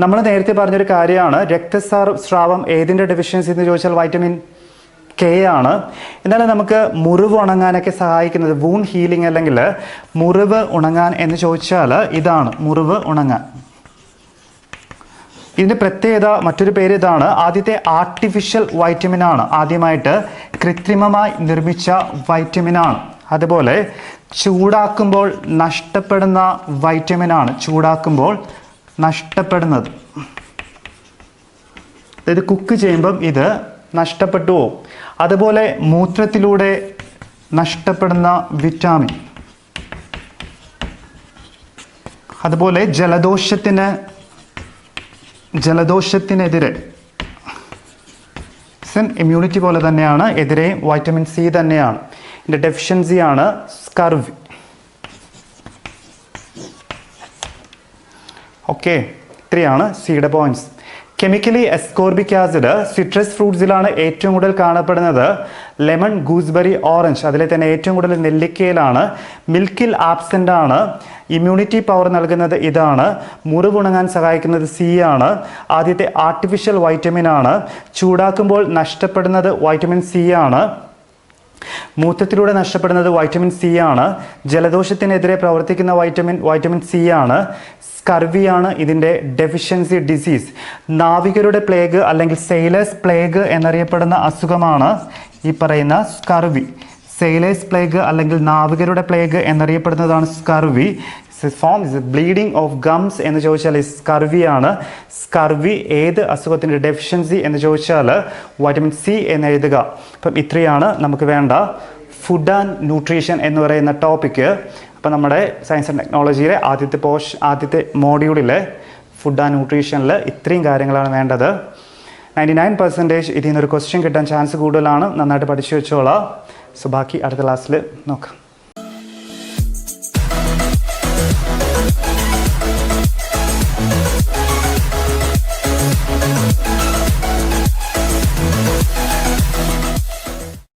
നമ്മൾ നേരത്തെ പറഞ്ഞൊരു കാര്യമാണ്, രക്തസ്രാവം ഏതിൻ്റെ ഡെഫിഷ്യൻസി എന്ന് ചോദിച്ചാൽ വൈറ്റമിൻ കെ ആണ്. എന്നാലും നമുക്ക് മുറിവ് ഉണങ്ങാനൊക്കെ സഹായിക്കുന്നത്, വൂൺ ഹീലിംഗ് അല്ലെങ്കിൽ മുറിവ് ഉണങ്ങാൻ എന്ന് ചോദിച്ചാൽ ഇതാണ്, മുറിവ് ഉണങ്ങാൻ. ഇതിൻ്റെ പ്രത്യേകത, മറ്റൊരു പേര് ഇതാണ്, ആദ്യത്തെ ആർട്ടിഫിഷ്യൽ വൈറ്റമിനാണ്, ആദ്യമായിട്ട് കൃത്രിമമായി നിർമ്മിച്ച വൈറ്റമിനാണ്. അതുപോലെ ചൂടാക്കുമ്പോൾ നഷ്ടപ്പെടുന്ന വൈറ്റമിനാണ്, ചൂടാക്കുമ്പോൾ നഷ്ടപ്പെടുന്നത്. അതായത് കുക്ക് ചെയ്യുമ്പം ഇത് നഷ്ടപ്പെട്ടു പോകും. അതുപോലെ മൂത്രത്തിലൂടെ നഷ്ടപ്പെടുന്ന വിറ്റാമിൻ. അതുപോലെ ജലദോഷത്തിനെതിരെ ഇമ്മ്യൂണിറ്റി പോലെ തന്നെയാണ്, എതിരെ വൈറ്റമിൻ സി തന്നെയാണ്. ഇതിൻ്റെ ഡെഫിഷ്യൻസിയാണ് സ്കർവി. ഓക്കെ, ഇത്രയാണ് സിയുടെ points. Chemically ascorbic acid citrus ഫ്രൂട്ട്സിലാണ് ഏറ്റവും കൂടുതൽ കാണപ്പെടുന്നത്. ലെമൺ, ഗൂസ്ബെറി, ഓറഞ്ച്, അതിലെ തന്നെ ഏറ്റവും കൂടുതൽ നെല്ലിക്കയിലാണ്. മിൽക്കിൽ ആബ്സെൻ്റ് ആണ്. ഇമ്മ്യൂണിറ്റി പവർ നൽകുന്നത് ഇതാണ്. മുറിവുണങ്ങാൻ സഹായിക്കുന്നത് സി ആണ്. ആദ്യത്തെ ആർട്ടിഫിഷ്യൽ വൈറ്റമിൻ ആണ്. ചൂടാക്കുമ്പോൾ നഷ്ടപ്പെടുന്നത് വൈറ്റമിൻ സി ആണ്. മൂത്രത്തിലൂടെ നഷ്ടപ്പെടുന്നത് വൈറ്റമിൻ സി ആണ്. ജലദോഷത്തിനെതിരെ പ്രവർത്തിക്കുന്ന വൈറ്റമിൻ സി ആണ്. സ്കർവിയാണ് ഇതിൻ്റെ ഡെഫിഷ്യൻസി ഡിസീസ്. നാവികരുടെ പ്ലേഗ് അല്ലെങ്കിൽ സെയിലേഴ്സ് പ്ലേഗ് എന്നറിയപ്പെടുന്ന അസുഖമാണ് ഈ പറയുന്ന സ്കർവി. സെയിലേഴ്സ് പ്ലേഗ് അല്ലെങ്കിൽ നാവികരുടെ പ്ലേഗ് എന്നറിയപ്പെടുന്നതാണ് scurvy. Form is bleeding of gums എന്ന് ചോദിച്ചാൽ സ്കർവിയാണ്. സ്കർവി ഏത് അസുഖത്തിൻ്റെ ഡെഫിഷ്യൻസി എന്ന് ചോദിച്ചാൽ വൈറ്റമിൻ സി എന്ന് എഴുതുക. അപ്പം ഇത്രയാണ് നമുക്ക് വേണ്ട ഫുഡ് ആൻഡ് ന്യൂട്രീഷൻ എന്ന് പറയുന്ന ടോപ്പിക്ക്. അപ്പം നമ്മുടെ സയൻസ് ആൻഡ് ടെക്നോളജിയിലെ ആദ്യത്തെ മോഡ്യൂളിലെ ഫുഡ് ആൻഡ് ന്യൂട്രീഷനിൽ ഇത്രയും കാര്യങ്ങളാണ് വേണ്ടത്. 99% ഇതിൽ നിന്നൊരു ക്വസ്റ്റ്യൻ കിട്ടാൻ ചാൻസ് കൂടുതലാണ്. നന്നായിട്ട് പഠിച്ചു വെച്ചോളാം. സോ ബാക്കി അടുത്ത ക്ലാസ്സിൽ നോക്കാം.